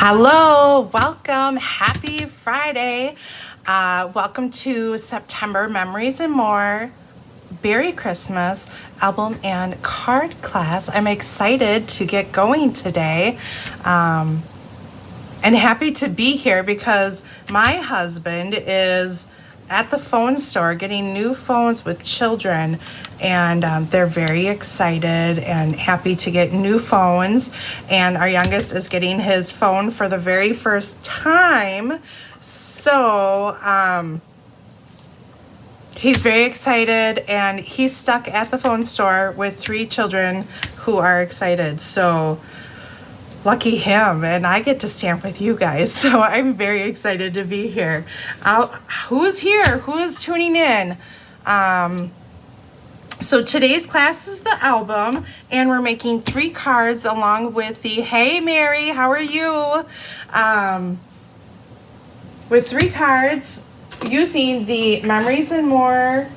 Hello, welcome, happy Friday. Welcome to September Memories and More, Beary Christmas album and card class. I'm excited to get going today and happy to be here because my husband is at the phone store getting new phones with children, and they're very excited and happy to get new phones. And our youngest is getting his phone for the very first time, so he's very excited, and he's stuck at the phone store with 3 children who are excited. So lucky him, and I get to stamp with you guys, so I'm very excited to be here. Who's here? Who is tuning in? So today's class is the album, and we're making 3 cards along with the Hey Mary, how are you? With 3 cards using the Memories and More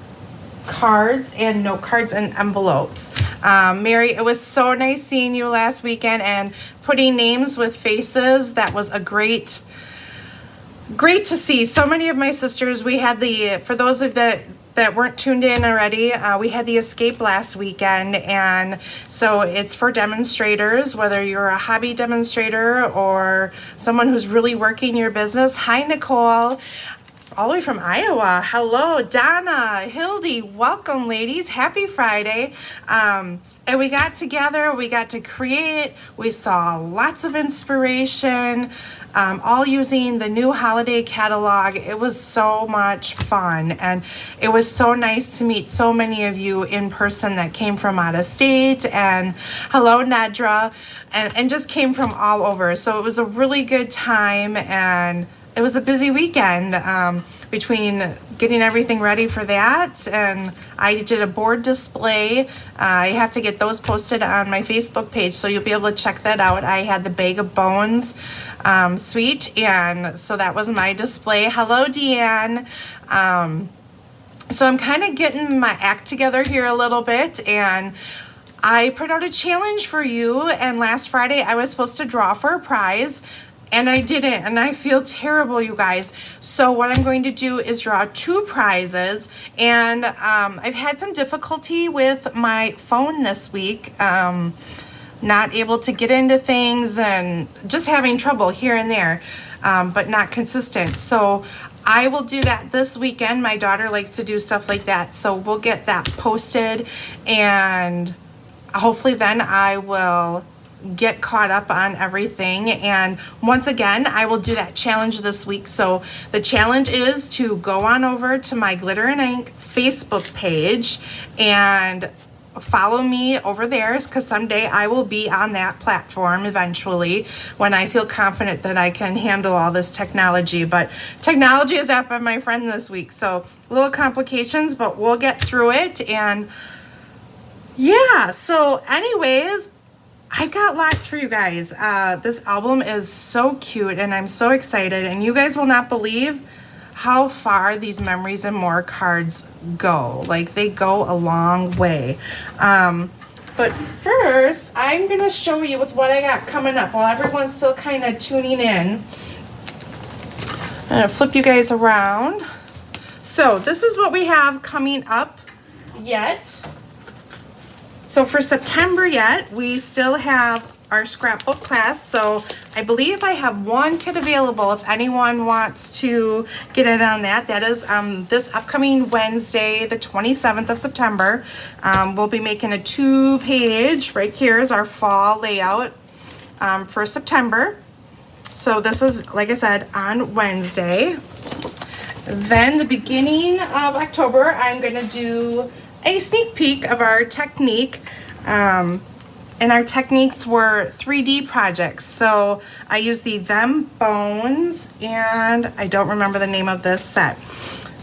cards and note cards and envelopes. Mary, it was so nice seeing you last weekend and putting names with faces. That was a great to see. So many of my sisters, we had for those of that weren't tuned in already, we had the escape last weekend, and so it's for demonstrators, whether you're a hobby demonstrator or someone who's really working your business. Hi, Nicole. All the way from Iowa. Hello, Donna, Hildy, welcome, ladies. Happy Friday. And we got together, we got to create, we saw lots of inspiration, all using the new holiday catalog. It was so much fun, and it was so nice to meet so many of you in person that came from out of state, and hello, Nedra, and just came from all over. So it was a really good time, and it was a busy weekend between getting everything ready for that, and I did a board display. I have to get those posted on my Facebook page, so you'll be able to check that out. I had the Bag of Bones suite, and so that was my display. Hello, Deanne. So I'm kind of getting my act together here a little bit, and I put out a challenge for you, and last Friday I was supposed to draw for a prize, and I didn't, and I feel terrible, you guys. So what I'm going to do is draw 2 prizes, and I've had some difficulty with my phone this week, not able to get into things and just having trouble here and there, but not consistent. So I will do that this weekend. My daughter likes to do stuff like that, so we'll get that posted, and hopefully then I will get caught up on everything. And once again, I will do that challenge this week. So the challenge is to go on over to my Glitter and Ink Facebook page and follow me over there, because someday I will be on that platform eventually when I feel confident that I can handle all this technology. But technology is up on my friend this week, so little complications, but we'll get through it. And yeah, so anyways, I got lots for you guys. This album is so cute, and I'm so excited, and you guys will not believe how far these Memories and More cards go. Like, they go a long way. But first, I'm gonna show you with what I got coming up while everyone's still kind of tuning in. I'm gonna flip you guys around. So this is what we have coming up yet. So for September yet, we still have our scrapbook class. So I believe I have 1 kit available if anyone wants to get in on that. That is this upcoming Wednesday, the 27th of September. We'll be making a 2-page, right here is our fall layout for September. So this is, like I said, on Wednesday. Then the beginning of October, I'm gonna do a sneak peek of our technique, and our techniques were 3D projects. So I used the Them Bones, and I don't remember the name of this set,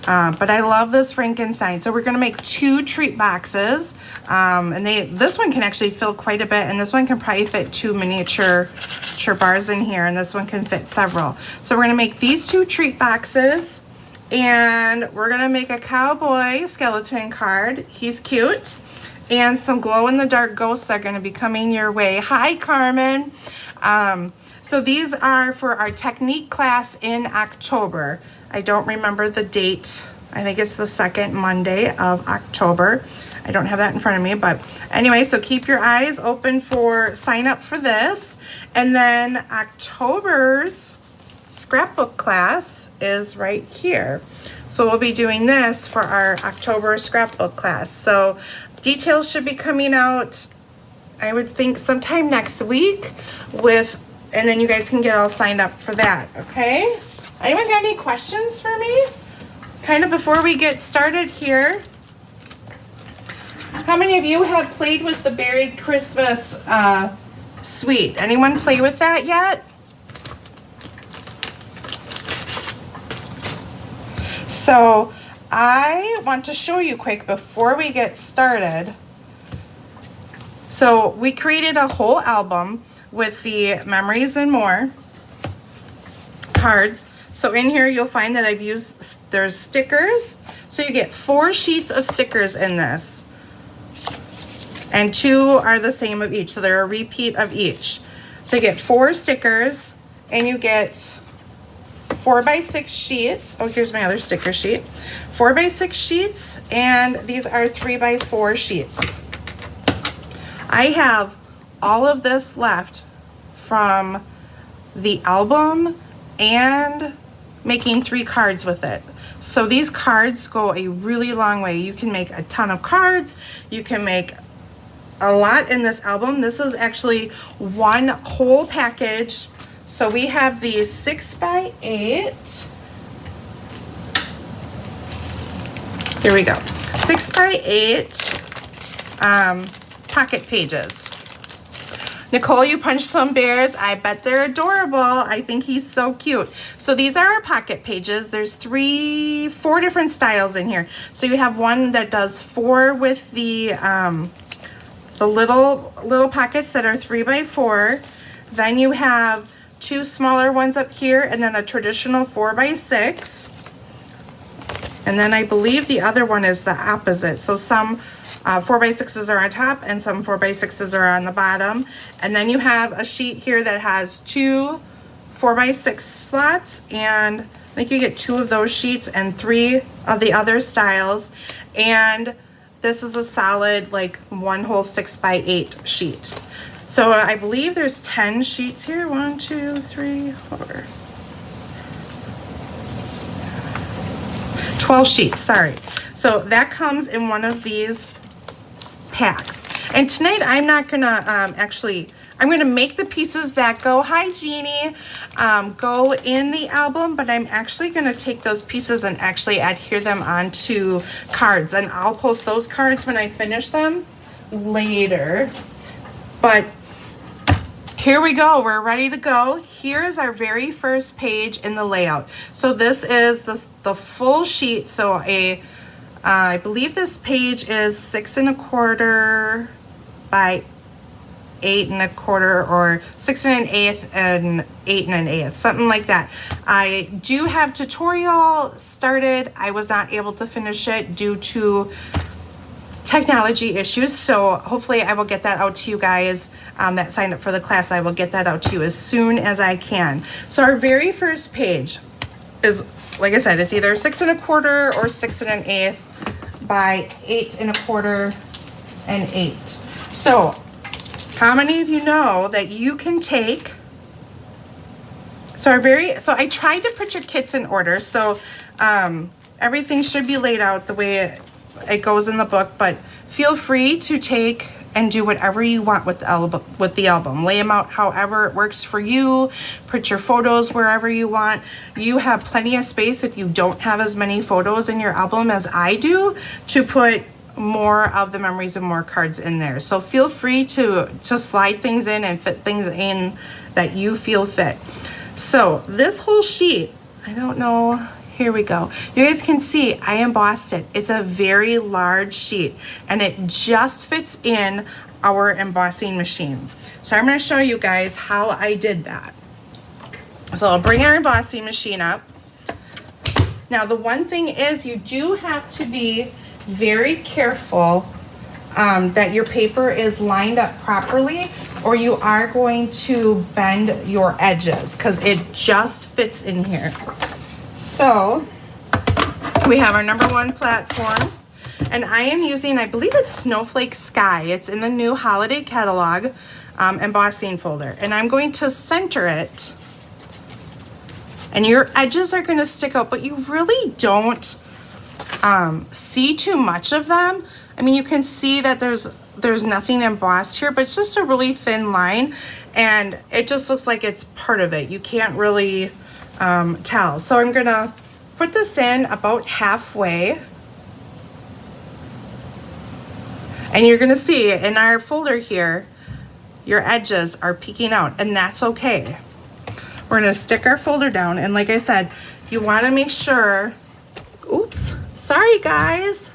but I love this Frankenstein. So we're gonna make 2 treat boxes, and this one can actually fill quite a bit, and this one can probably fit 2 miniature bars in here, and this one can fit several. So we're gonna make these 2 treat boxes, and we're gonna make a cowboy skeleton card. He's cute. and some glow-in-the-dark ghosts are going to be coming your way. Hi, Carmen. So these are for our technique class in October. I don't remember the date. I think it's the second Monday of October. I don't have that in front of me, but anyway, so keep your eyes open for sign up for this. And then October's scrapbook class is right here. So we'll be doing this for our October scrapbook class. So details should be coming out, I would think sometime next week and then you guys can get all signed up for that, okay? Anyone got any questions for me? Kind of before we get started here. How many of you have played with the Beary Christmas suite? Anyone play with that yet? So I want to show you quick before we get started. So we created a whole album with the memories and more cards. So in here you'll find that I've used, there's stickers. So you get 4 sheets of stickers in this. And 2 are the same of each. So they're a repeat of each. So you get 4 stickers and you get 4x6 sheets. Oh, here's my other sticker sheet. 4x6 sheets, and these are 3x4 sheets. I have all of this left from the album and making 3 cards with it. So these cards go a really long way. You can make a ton of cards. You can make a lot in this album. This is actually one whole package. So we have these 6x8. Here we go. 6x8 pocket pages. Nicole, you punched some bears. I bet they're adorable. I think he's so cute. So these are our pocket pages. There's 4 different styles in here. So you have one that does 4 with the little pockets that are 3x4. Then you have 2 smaller ones up here, and then a traditional 4x6. And then I believe the other one is the opposite. So some 4x6s are on top and some 4x6s are on the bottom. And then you have a sheet here that has 2 4x6 slots, and I think you get 2 of those sheets and 3 of the other styles. And this is a solid, like, one whole 6x8 sheet. So I believe there's 10 sheets here. 1, 2, 3, 4. 12 sheets, sorry. So that comes in one of these packs. And tonight I'm not gonna I'm gonna make the pieces that go, hi Jeannie, go in the album, but I'm actually gonna take those pieces and actually adhere them onto cards, and I'll post those cards when I finish them later. But here we go, we're ready to go. Here's our very first page in the layout. So this is the full sheet. So I believe this page is 6 1/4 by 8 1/4, or 6 1/8 and 8 1/8, something like that. I do have tutorial started. I was not able to finish it due to technology issues, so hopefully I will get that out to you guys that signed up for the class. I will get that out to you as soon as I can. So our very first page is, like I said, it's either 6 1/4 or 6 1/8 by 8 1/4 and 8. So how many of you know that you can take, so I tried to put your kits in order, so everything should be laid out the way it goes in the book, but feel free to take and do whatever you want with the album. Lay them out however it works for you. Put your photos wherever you want. You have plenty of space, if you don't have as many photos in your album as I do, to put more of the memories and more cards in there. So feel free to slide things in and fit things in that you feel fit. So this whole sheet, I don't know, here we go. You guys can see I embossed it. It's a very large sheet and it just fits in our embossing machine. So I'm going to show you guys how I did that. So I'll bring our embossing machine up. Now the one thing is, you do have to be very careful that your paper is lined up properly, or you are going to bend your edges because it just fits in here. So we have our number 1 platform, and I am using, I believe it's Snowflake Sky. It's in the new holiday catalog embossing folder, and I'm going to center it, and your edges are going to stick out, but you really don't see too much of them. I mean, you can see that there's nothing embossed here, but it's just a really thin line, and it just looks like it's part of it. You can't really tell. So I'm gonna put this in about halfway, and you're gonna see in our folder here, your edges are peeking out, and that's okay. We're gonna stick our folder down, and like I said, you wanna make sure, oops, sorry guys.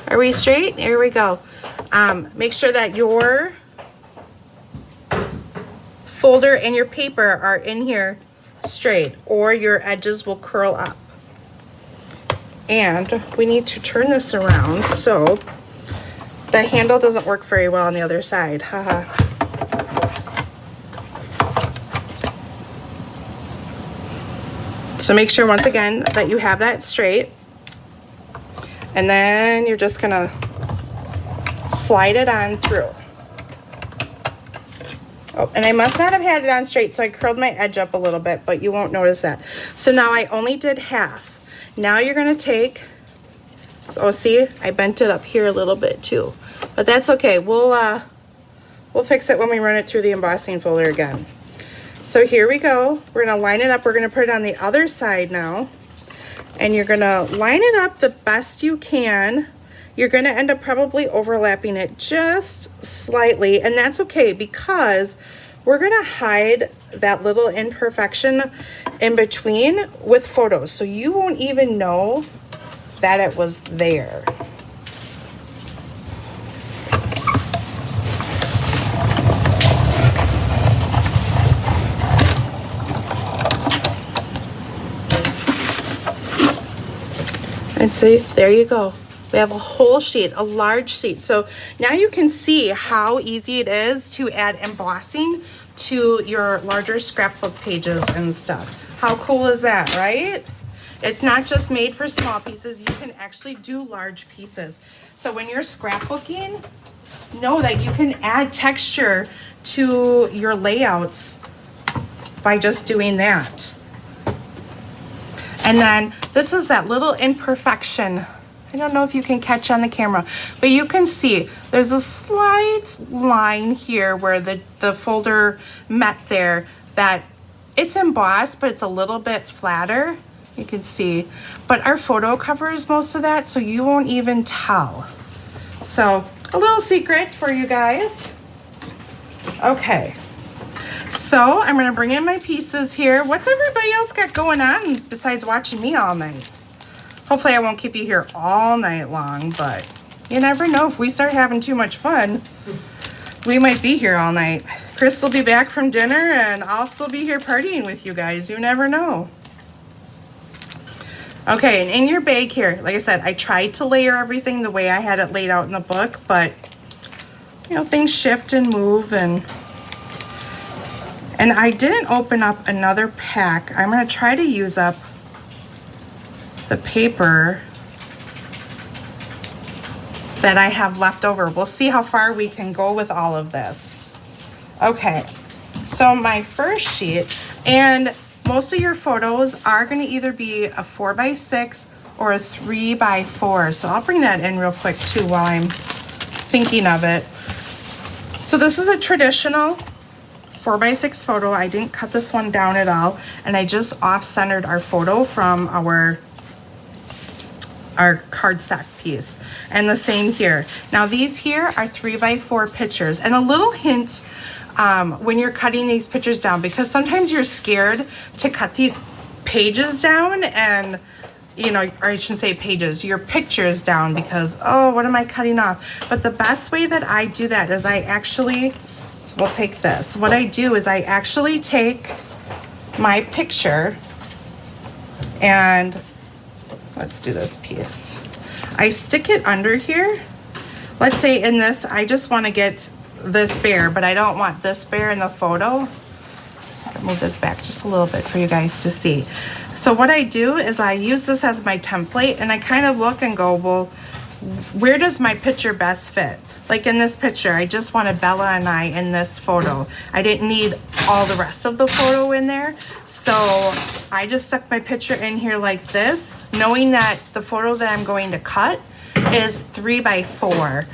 Are we straight? Here we go. Make sure that your folder and your paper are in here straight, or your edges will curl up. And we need to turn this around so the handle doesn't work very well on the other side. Haha. So make sure once again that you have that straight. And then you're just gonna slide it on through. Oh, and I must not have had it on straight, so I curled my edge up a little bit, but you won't notice that. So now I only did half. Now you're gonna take, oh see, I bent it up here a little bit too, but that's okay. We'll fix it when we run it through the embossing folder again. So here we go. We're gonna line it up. We're gonna put it on the other side now. And you're gonna line it up the best you can. You're gonna end up probably overlapping it just slightly, and that's okay because we're gonna hide that little imperfection in between with photos, so you won't even know that it was there. And see, there you go. We have a whole sheet, a large sheet. So now you can see how easy it is to add embossing to your larger scrapbook pages and stuff. How cool is that, right? It's not just made for small pieces. You can actually do large pieces. So when you're scrapbooking, know that you can add texture to your layouts by just doing that. And then this is that little imperfection. I don't know if you can catch on the camera, but you can see there's a slight line here where the folder met there, that it's embossed, but it's a little bit flatter. You can see, but our photo covers most of that, so you won't even tell. So a little secret for you guys. Okay. So I'm gonna bring in my pieces here. What's everybody else got going on besides watching me all night? Hopefully I won't keep you here all night long, but you never know. If we start having too much fun, we might be here all night. Chris will be back from dinner and I'll still be here partying with you guys. You never know. Okay, and in your bag here, like I said, I tried to layer everything the way I had it laid out in the book, but you know, things shift and move, and I didn't open up another pack. I'm gonna try to use up the paper that I have left over. We'll see how far we can go with all of this. Okay, so my first sheet, and most of your photos are gonna either be a 4x6 or a 3x4. So I'll bring that in real quick too while I'm thinking of it. So this is a traditional 4x6 photo. I didn't cut this one down at all, and I just off-centered our photo from our cardstock piece. And the same here. Now these here are 3x4 pictures, and a little hint when you're cutting these pictures down, because sometimes you're scared to cut these pages down, and you know, or I shouldn't say pages, your pictures down, because oh, what am I cutting off? But the best way that I do that is I actually, so we'll take this. What I do is I actually take my picture, and let's do this piece. I stick it under here, let's say in this, I just want to get this bear, but I don't want this bear in the photo. I'll move this back just a little bit for you guys to see. So what I do is I use this as my template, and I kind of look and go, well, where does my picture best fit? Like in this picture, I just wanted Bella and I in this photo. I didn't need all the rest of the photo in there. So I just stuck my picture in here like this, knowing that the photo that I'm going to cut is 3 by 4.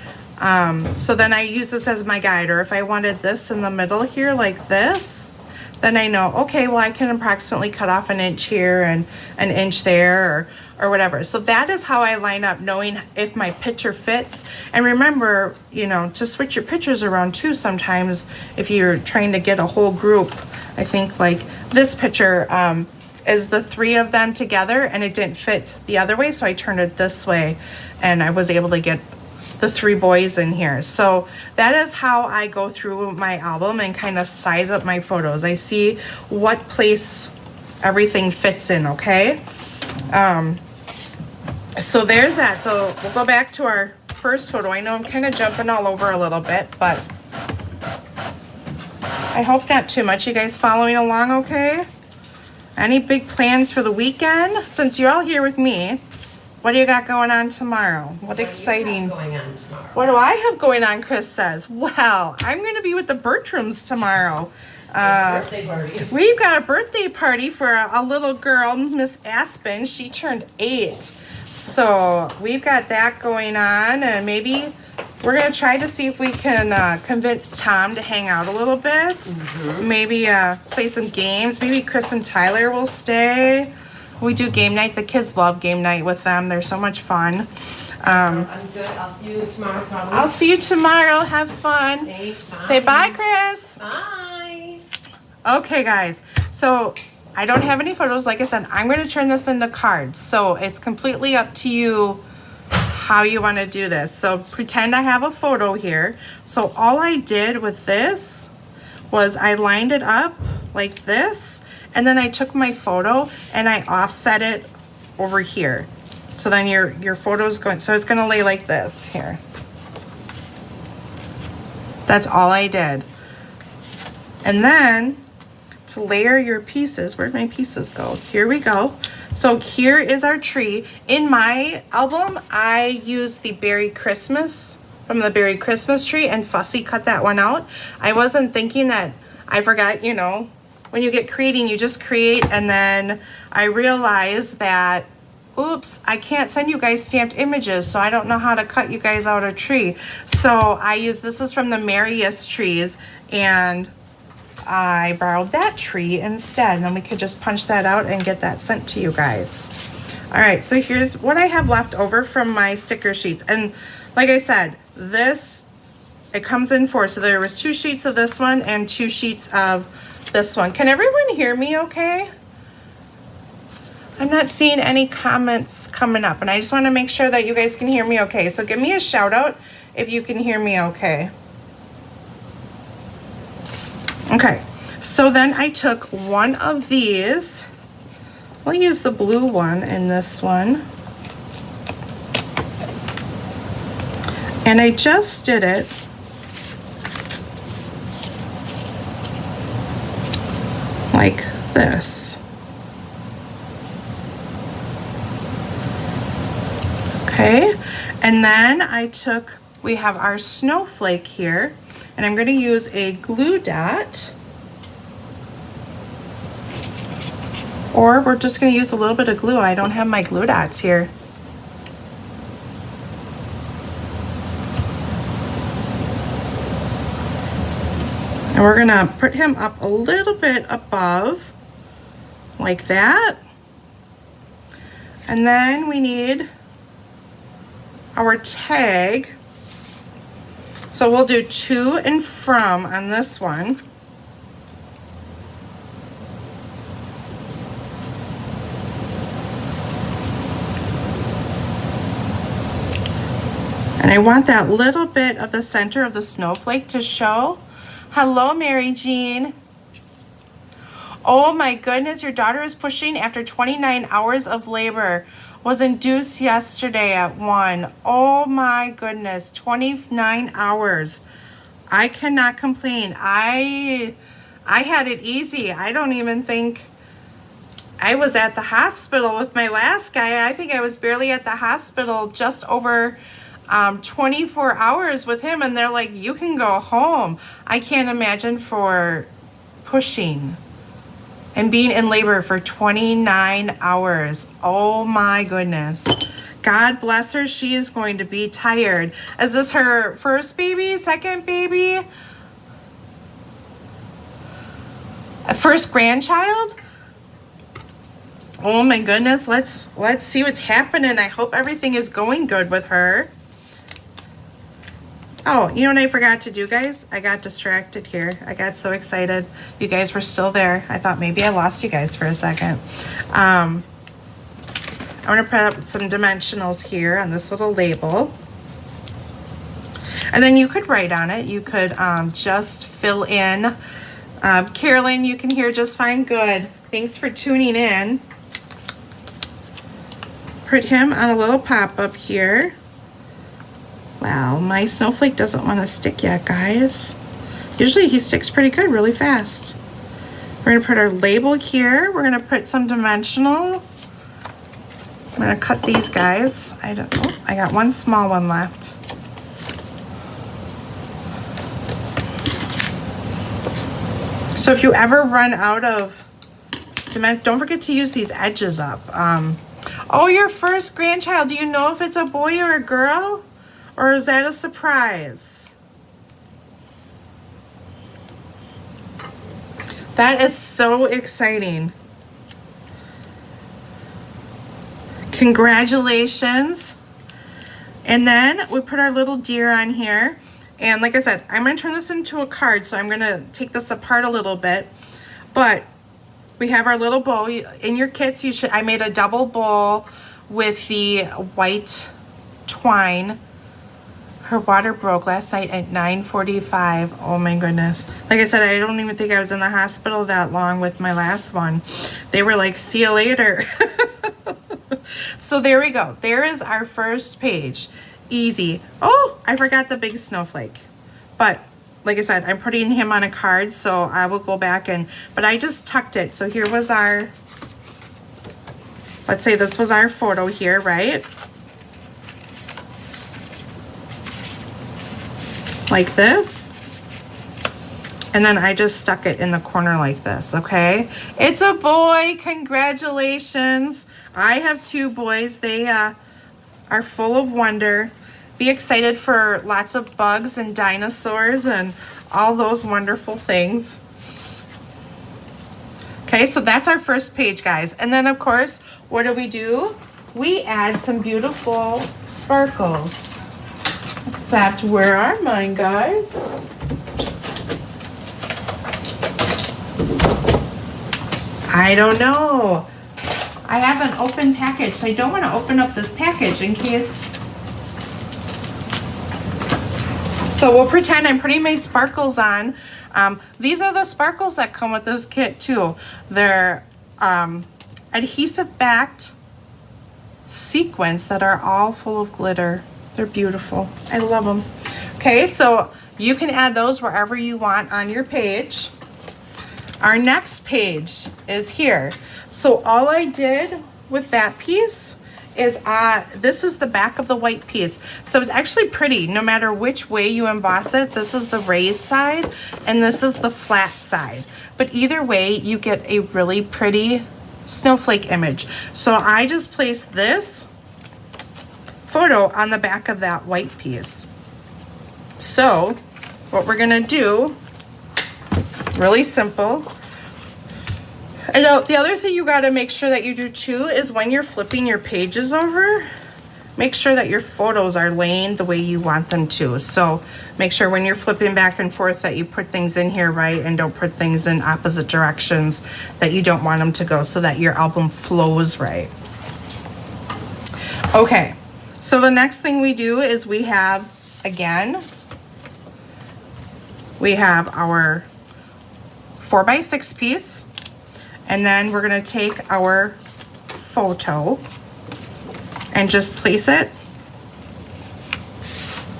So then I use this as my guide, or if I wanted this in the middle here like this, then I know, okay, well, I can approximately cut off an inch here and an inch there, or whatever. So that is how I line up, knowing if my picture fits. And remember, you know, to switch your pictures around too sometimes if you're trying to get a whole group. I think like this picture is the 3 of them together, and it didn't fit the other way, so I turned it this way, and I was able to get the 3 boys in here. So that is how I go through my album and kind of size up my photos. I see what place everything fits in, okay? So there's that. So we'll go back to our first photo. I know I'm kind of jumping all over a little bit, but I hope not too much. You guys following along okay? Any big plans for the weekend? Since you're all here with me, what do you got going on tomorrow? What exciting. What do you have going on tomorrow? What do I have going on, Chris says? Well, I'm going to be with the Bertrams tomorrow. Birthday party. We've got a birthday party for a little girl, Miss Aspen. She turned 8. So we've got that going on, and maybe we're going to try to see if we can convince Tom to hang out a little bit. Maybe play some games. Maybe Chris and Tyler will stay. We do game night. The kids love game night with them. They're so much fun. I'm good. I'll see you tomorrow, probably. I'll see you tomorrow. Have fun. Thanks. Bye. Say bye, Chris. Bye. Okay, guys. So I don't have any photos. Like I said, I'm going to turn this into cards. So it's completely up to you how you want to do this. So pretend I have a photo here. So all I did with this was I lined it up like this, and then I took my photo and I offset it over here. So then your photo's going, so it's going to lay like this here. That's all I did. And then to layer your pieces, where'd my pieces go? Here we go. So here is our tree. In my album, I used the Beary Christmas from the Beary Christmas tree, and Fussy cut that one out. I wasn't thinking that, I forgot, you know, when you get creating, you just create, and then I realized that, oops, I can't send you guys stamped images, so I don't know how to cut you guys out a tree. So I used, this is from the Merriest trees, and I borrowed that tree instead, and then we could just punch that out and get that sent to you guys. All right, so here's what I have left over from my sticker sheets. And like I said, this, it comes in 4. So there was 2 sheets of this one and 2 sheets of this one. Can everyone hear me okay? I'm not seeing any comments coming up, and I just want to make sure that you guys can hear me okay. So give me a shout out if you can hear me okay. Okay, so then I took one of these. I'll use the blue one in this one. And I just did it like this. Okay, and then I took, we have our snowflake here, and I'm going to use a glue dot, or we're just going to use a little bit of glue. I don't have my glue dots here. And we're going to put him up a little bit above, like that. And then we need our tag. So we'll do to and from on this one. And I want that little bit of the center of the snowflake to show. Hello, Mary Jean. Oh my goodness, your daughter is pushing after 29 hours of labor. was induced yesterday at 1. Oh my goodness, 29 hours. I cannot complain. I had it easy. I don't even think I was at the hospital with my last guy. I think I was barely at the hospital, just over 24 hours with him, and they're like, you can go home. I can't imagine for pushing and being in labor for 29 hours. Oh my goodness. God bless her. She is going to be tired. Is this her first baby, second baby? A first grandchild? Oh my goodness. Let's see what's happening. I hope everything is going good with her. Oh, you know what I forgot to do, guys? I got distracted here. I got so excited. You guys were still there. I thought maybe I lost you guys for a second. I'm going to put up some dimensionals here on this little label. And then you could write on it. You could just fill in. Carolyn, you can hear just fine. Good. Thanks for tuning in. Put him on a little pop-up here. Wow, my snowflake doesn't want to stick yet, guys. Usually he sticks pretty good, really fast. We're going to put our label here. We're going to put some dimensional. I'm going to cut these guys. I got one small one left. So if you ever run out of dimension, don't forget to use these edges up. Oh, your first grandchild. Do you know if it's a boy or a girl? Or is that a surprise? That is so exciting. Congratulations. And then we put our little deer on here. And like I said, I'm going to turn this into a card, so I'm going to take this apart a little bit. But we have our little bow. In your kits, I made a double bowl with the white twine. Her water broke last night at 9:45. Oh my goodness. Like I said, I don't even think I was in the hospital that long with my last one. They were like, see you later. So there we go. There is our first page. Easy. Oh, I forgot the big snowflake. But like I said, I'm putting him on a card, so I will go back but I just tucked it. So here was our, let's say this was our photo here, right? Like this. And then I just stuck it in the corner like this, okay? It's a boy. Congratulations. I have two boys. They are full of wonder. Be excited for lots of bugs and dinosaurs and all those wonderful things. Okay, so that's our first page, guys. And then, of course, what do? We add some beautiful sparkles. Except, where are mine, guys? I don't know. I have an open package, so I don't want to open up this package in case. So we'll pretend I'm putting my sparkles on. These are the sparkles that come with this kit too. They're adhesive backed sequins that are all full of glitter. They're beautiful. I love them. Okay, so you can add those wherever you want on your page. Our next page is here. So all I did with that piece is this is the back of the white piece. So it's actually pretty no matter which way you emboss it. This is the raised side and this is the flat side. But either way, you get a really pretty snowflake image. So I just placed this photo on the back of that white piece. So what we're gonna do, really simple. And the other thing you gotta make sure that you do too is when you're flipping your pages over, make sure that your photos are laying the way you want them to. So make sure when you're flipping back and forth that you put things in here right and don't put things in opposite directions that you don't want them to go, so that your album flows right. Okay. So the next thing we do is we have our 4x6 piece, and then we're going to take our photo and just place it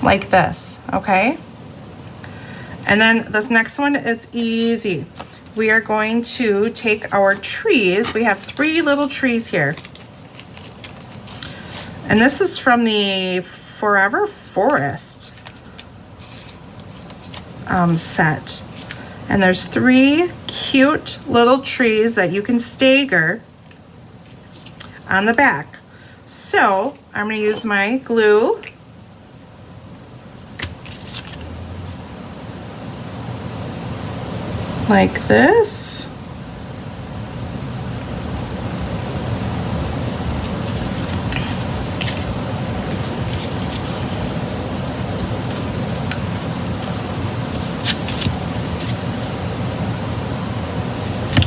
like this, okay? And then this next one is easy. We are going to take our trees. We have 3 little trees here. And this is from the Forever Forest set. And there's 3 cute little trees that you can stagger on the back. So I'm going to use my glue. Like this.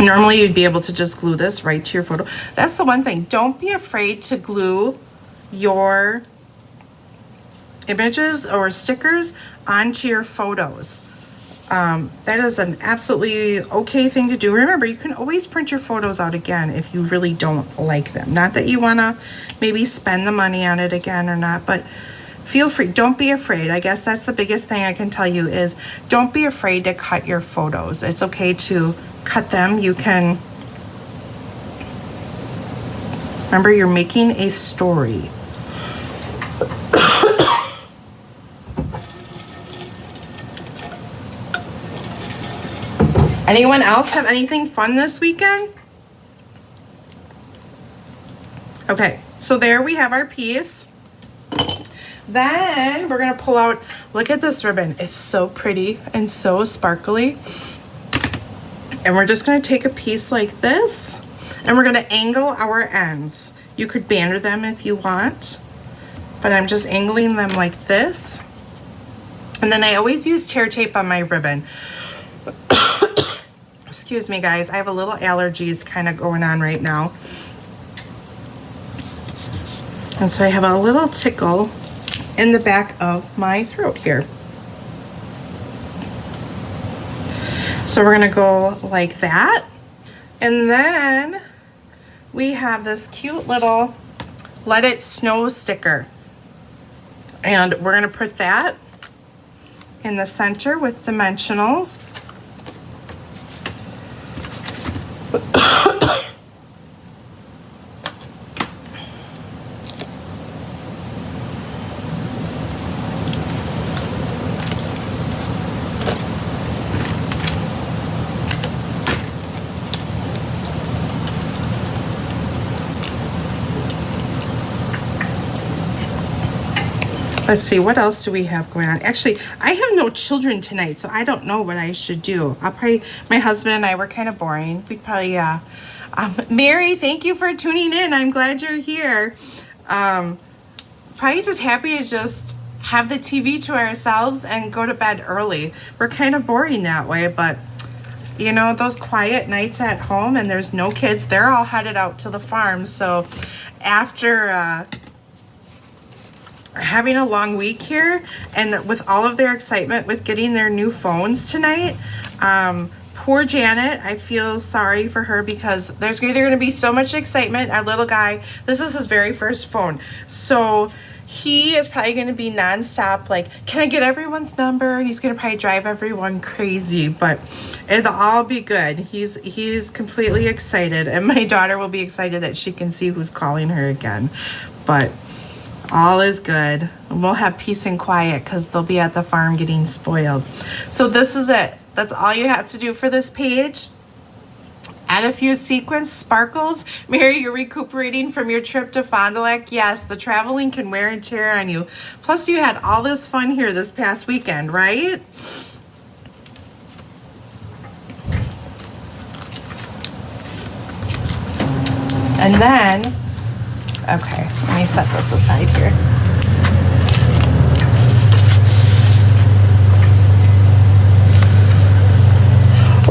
Normally you'd be able to just glue this right to your photo. That's the one thing. Don't be afraid to glue your images or stickers onto your photos. That is an absolutely okay thing to do. Remember, you can always print your photos out again if you really don't like them. Not that you want to maybe spend the money on it again or not, but feel free. Don't be afraid. I guess that's the biggest thing I can tell you is don't be afraid to cut your photos. It's okay to cut them. You can, remember, you're making a story. Anyone else have anything fun this weekend? Okay, so there we have our piece. Then we're gonna pull out, look at this ribbon. It's so pretty and so sparkly. And we're just gonna take a piece like this and we're gonna angle our ends. You could banner them if you want, but I'm just angling them like this. And then I always use tear tape on my ribbon. Excuse me guys, I have a little allergies kind of going on right now. And so I have a little tickle in the back of my throat here. So we're gonna go like that. And then we have this cute little Let It Snow sticker. And we're gonna put that in the center with dimensionals. Let's see, what else do we have going on? Actually, I have no children tonight, so I don't know what I should do. I'll probably, my husband and I were kind of boring. We'd probably, Mary, thank you for tuning in. I'm glad you're here. Probably just happy to just have the TV to ourselves and go to bed early. We're kind of boring that way, but you know, those quiet nights at home and there's no kids, they're all headed out to the farm. So after, having a long week here and with all of their excitement with getting their new phones tonight, poor Janet, I feel sorry for her because there's either going to be so much excitement. Our little guy, this is his very first phone, so he is probably going to be nonstop like, can I get everyone's number? And he's going to probably drive everyone crazy, but it'll all be good. He's completely excited, and my daughter will be excited that she can see who's calling her again. But all is good. We'll have peace and quiet because they'll be at the farm getting spoiled. So this is it. That's all you have to do for this page. Add a few sequins, sparkles. Mary, you're recuperating from your trip to Fond du Lac. Yes, the traveling can wear and tear on you. Plus you had all this fun here this past weekend, right? And then, okay, let me set this aside here.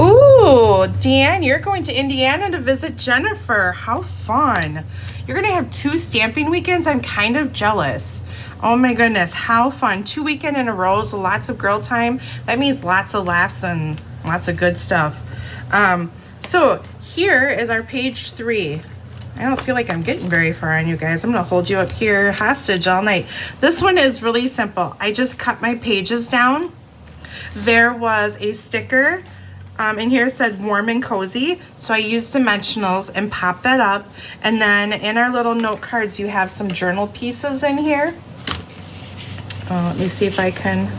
Ooh, Dan, you're going to Indiana to visit Jennifer. How fun. You're going to have 2 stamping weekends. I'm kind of jealous. Oh my goodness, how fun. 2 weekends in a row, so lots of girl time. That means lots of laughs and lots of good stuff. So here is our page 3. I don't feel like I'm getting very far on you guys. I'm gonna hold you up here hostage all night. This one is really simple. I just cut my pages down. There was a sticker in here said warm and cozy. So I used dimensionals and popped that up. And then in our little note cards, you have some journal pieces in here. Let me see if I can.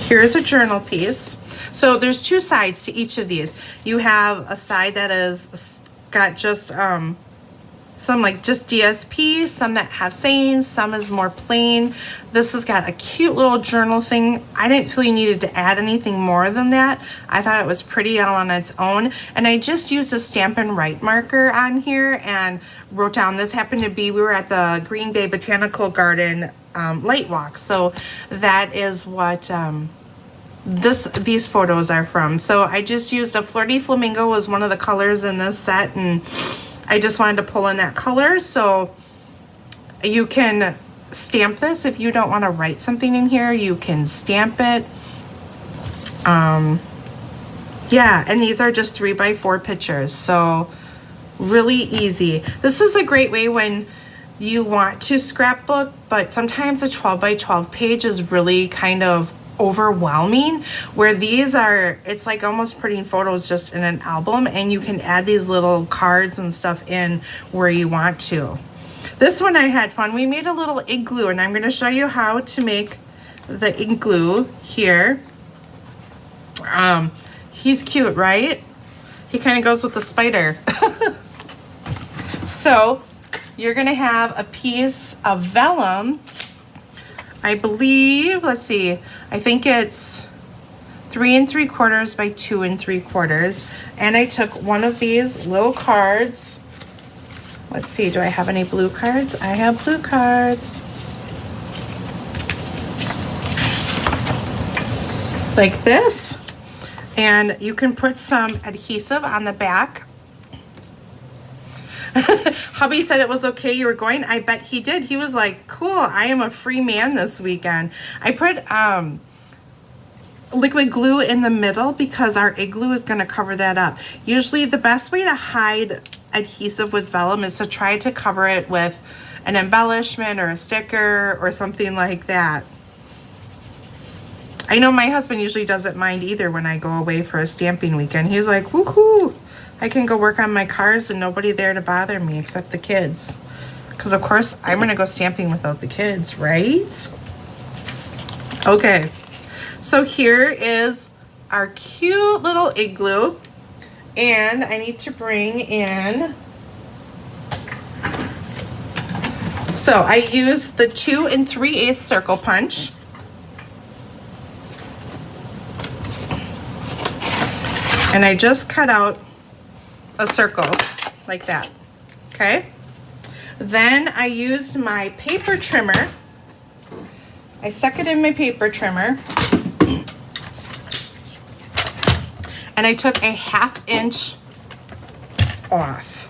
Here's a journal piece. So there's two sides to each of these. You have a side that is got just some like just DSP, some that have sayings, some is more plain. This has got a cute little journal thing. I didn't feel you needed to add anything more than that. I thought it was pretty all on its own. And I just used a Stampin' Write marker on here and wrote down, this happened to be, we were at the Green Bay Botanical Garden light walk. So that is what these photos are from. So I just used a Flirty Flamingo was one of the colors in this set, and I just wanted to pull in that color. So you can stamp this if you don't want to write something in here, you can stamp it. Yeah, and these are just 3x4 pictures, so really easy. This is a great way when you want to scrapbook, but sometimes a 12x12 page is really kind of overwhelming, where these are, it's like almost putting photos just in an album, and you can add these little cards and stuff in where you want to. This one I had fun. We made a little igloo, and I'm going to show you how to make the igloo here. He's cute, right? He kind of goes with the spider. So you're going to have a piece of vellum. I believe, let's see, I think it's 3 3/4 by 2 3/4. And I took one of these little cards. Let's see, do I have any blue cards? I have blue cards. Like this. And you can put some adhesive on the back. Hubby said it was okay you were going. I bet he did. He was like, cool, I am a free man this weekend. I put liquid glue in the middle because our igloo is going to cover that up. Usually the best way to hide adhesive with vellum is to try to cover it with an embellishment or a sticker or something like that. I know my husband usually doesn't mind either when I go away for a stamping weekend. He's like, woohoo, I can go work on my cars and nobody there to bother me except the kids. Because of course I'm gonna go stamping without the kids, right? Okay, so here is our cute little igloo. And I need to bring in, so I use the 2 3/8 circle punch. And I just cut out a circle like that, okay? Then I used my paper trimmer. I stuck it in my paper trimmer. And I took a 1/2 inch off.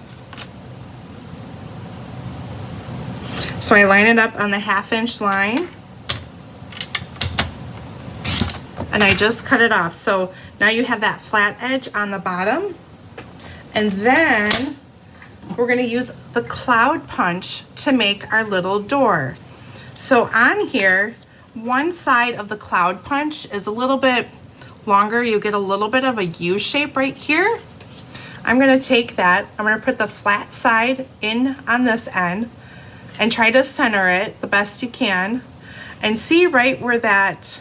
So I line it up on the 1/2 inch line. And I just cut it off. So now you have that flat edge on the bottom. And then we're going to use the cloud punch to make our little door. So on here, one side of the cloud punch is a little bit longer. You get a little bit of a U shape right here. I'm going to take that. I'm going to put the flat side in on this end and try to center it the best you can. And see right where that,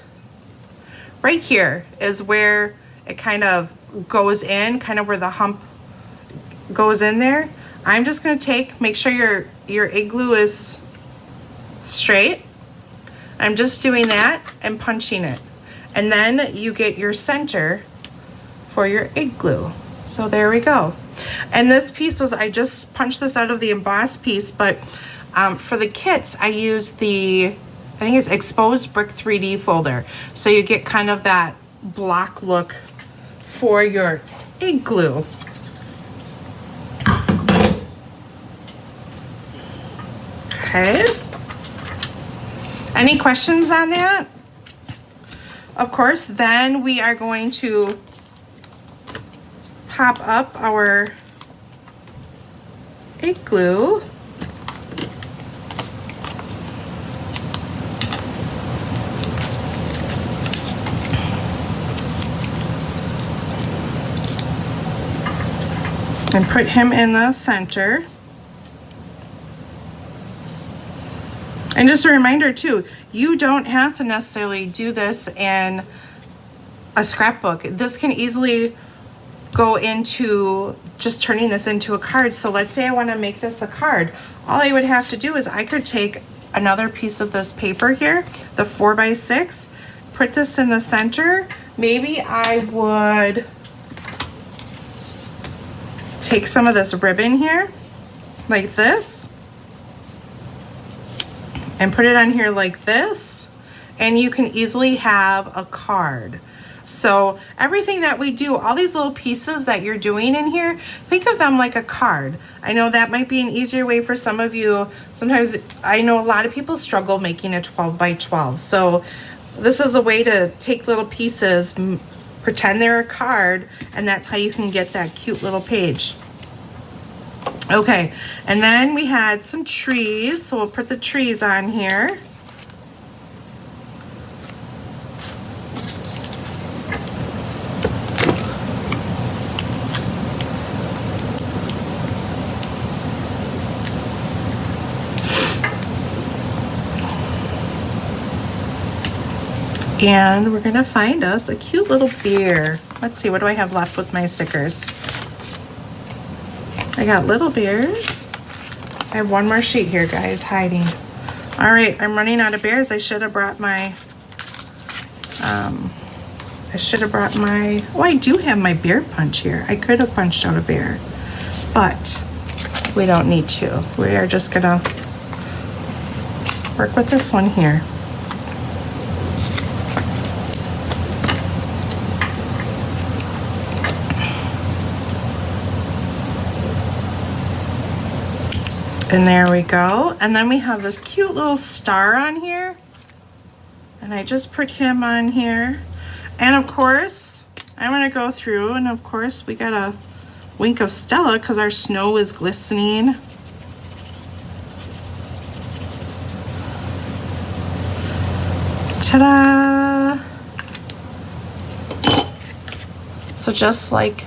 right here is where it kind of goes in, kind of where the hump goes in there. I'm just going to make sure your igloo is straight. I'm just doing that and punching it. And then you get your center for your igloo. So there we go. And this piece was, I just punched this out of the embossed piece, but for the kits, I used the, I think it's Exposed Brick 3D folder. So you get kind of that block look for your igloo. Okay. Any questions on that? Of course, then we are going to pop up our Igloo. And put him in the center. And just a reminder too, you don't have to necessarily do this in a scrapbook. This can easily go into just turning this into a card. So let's say I want to make this a card. All I would have to do is I could take another piece of this paper here, the 4x6, put this in the center. Maybe I would take some of this ribbon here, like this, and put it on here like this, and you can easily have a card. So everything that we do, all these little pieces that you're doing in here, think of them like a card. I know that might be an easier way for some of you. Sometimes I know a lot of people struggle making a 12 by 12. So this is a way to take little pieces, pretend they're a card, and that's how you can get that cute little page. Okay, and then we had some trees, so we'll put the trees on here. And we're gonna find us a cute little bear. Let's see, what do I have left with my stickers? I got little bears. I have one more sheet here, guys, hiding. All right, I'm running out of bears. I should have brought my, oh, I do have my bear punch here. I could have punched out a bear, but we don't need to. We are just gonna work with this one here. And there we go. And then we have this cute little star on here. And I just put him on here. And of course, I'm gonna go through, and of course we got a wink of Stella because our snow is glistening. Ta-da! So just like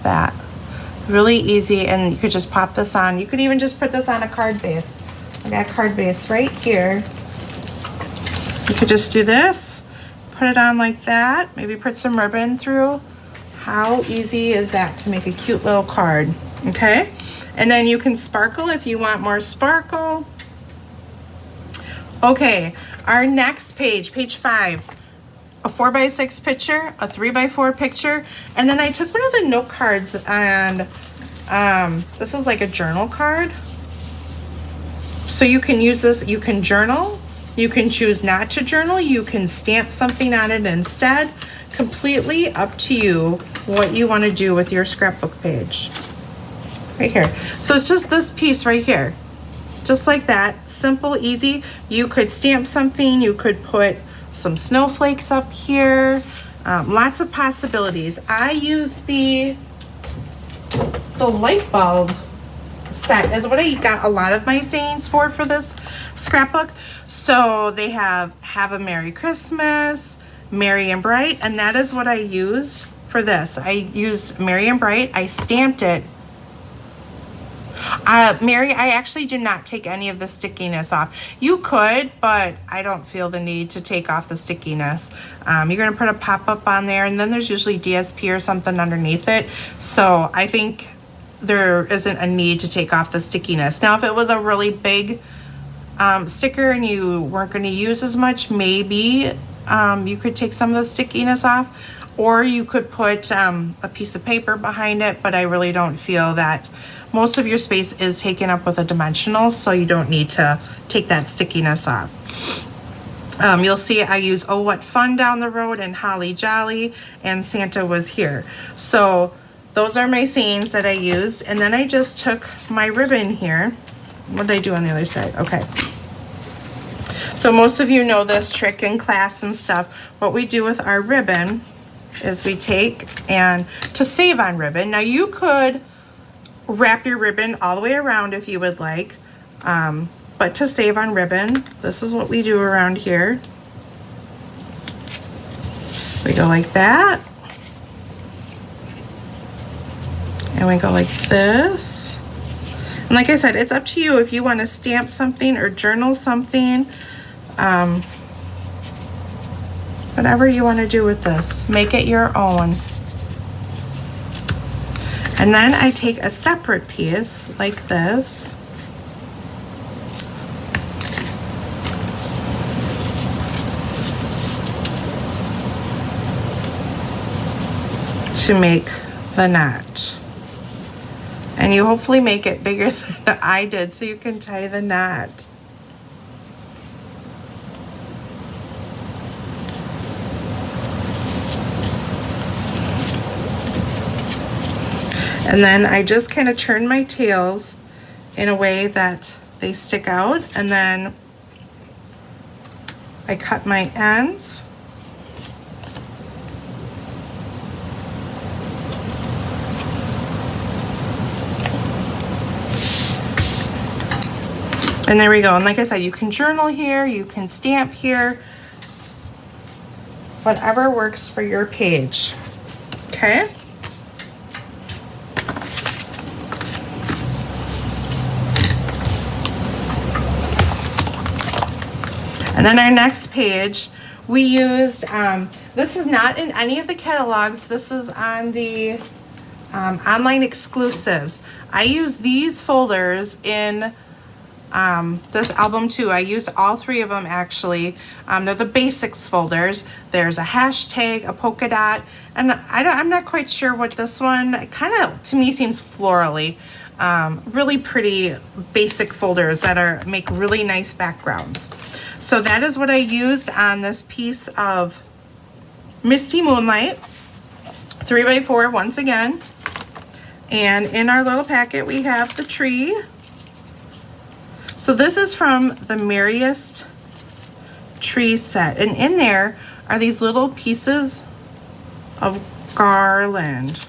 that. Really easy, and you could just pop this on. You could even just put this on a card base. I got a card base right here. You could just do this, put it on like that, maybe put some ribbon through. How easy is that to make a cute little card, okay? And then you can sparkle if you want more sparkle. Okay, our next page, page 5. A 4x6 picture, a 3x4 picture, and then I took one of the note cards, and this is like a journal card. So you can use this, you can journal, you can choose not to journal, you can stamp something on it instead. Completely up to you what you want to do with your scrapbook page. Right here. So it's just this piece right here. Just like that, simple, easy. You could stamp something, you could put some snowflakes up here, lots of possibilities. I use the light bulb set is what I got a lot of my sayings for this scrapbook. So they have a Merry Christmas, Merry and Bright, and that is what I use for this. I used Merry and Bright. I stamped it. Mary, I actually do not take any of the stickiness off. You could, but I don't feel the need to take off the stickiness. You're going to put a pop-up on there, and then there's usually DSP or something underneath it. So I think there isn't a need to take off the stickiness. Now, if it was a really big sticker and you weren't going to use as much, maybe you could take some of the stickiness off, or you could put a piece of paper behind it, but I really don't feel that. Most of your space is taken up with a dimensional, so you don't need to take that stickiness off. You'll see I use Oh What Fun down the road, and Holly Jolly, and Santa Was Here. So those are my sayings that I used, and then I just took my ribbon here. What did I do on the other side? Okay. So most of you know this trick in class and stuff. What we do with our ribbon is we take and to save on ribbon. Now you could wrap your ribbon all the way around if you would like. But to save on ribbon, this is what we do around here. We go like that. And we go like this. And like I said, it's up to you if you want to stamp something or journal something. Whatever you want to do with this, make it your own. And then I take a separate piece like this. To make the knot. And you hopefully make it bigger than I did so you can tie the knot. And then I just kind of turn my tails in a way that they stick out, and then I cut my ends. And there we go. And like I said, you can journal here, you can stamp here, whatever works for your page. Okay? And then our next page, we used, this is not in any of the catalogs, this is on the online exclusives. I use these folders in this album too. I used all three of them actually. They're the basics folders. There's a hashtag, a polka dot, and I'm not quite sure what this one, kind of to me seems florally. Really pretty basic folders that make really nice backgrounds. So that is what I used on this piece of Misty Moonlight, 3x4 once again. And in our little packet we have the tree. So this is from the Merriest Tree set, and in there are these little pieces of garland.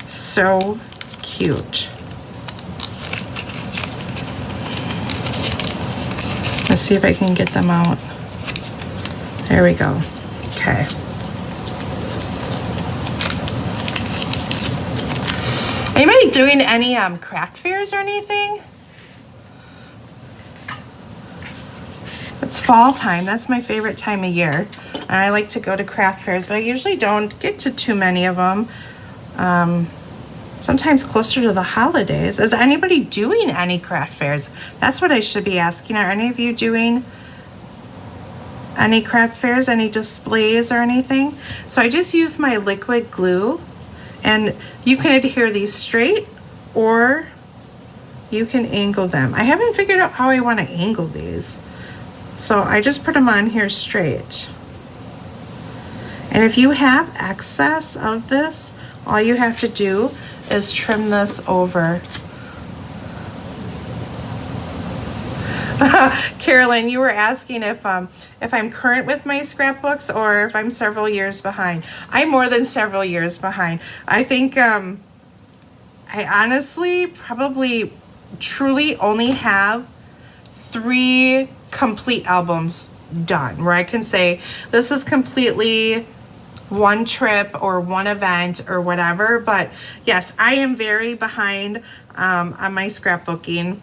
So cute. Let's see if I can get them out. There we go. Okay. Anybody doing any craft fairs or anything? It's fall time. That's my favorite time of year. And I like to go to craft fairs, but I usually don't get to too many of them. Sometimes closer to the holidays. Is anybody doing any craft fairs? That's what I should be asking. Are any of you doing any craft fairs, any displays or anything? So I just use my liquid glue, and you can adhere these straight or you can angle them. I haven't figured out how I want to angle these. So I just put them on here straight. And if you have excess of this, all you have to do is trim this over. Carolyn, you were asking if I'm current with my scrapbooks or if I'm several years behind. I'm more than several years behind. I think I honestly probably truly only have 3 complete albums done where I can say this is completely one trip or one event or whatever. But yes, I am very behind on my scrapbooking.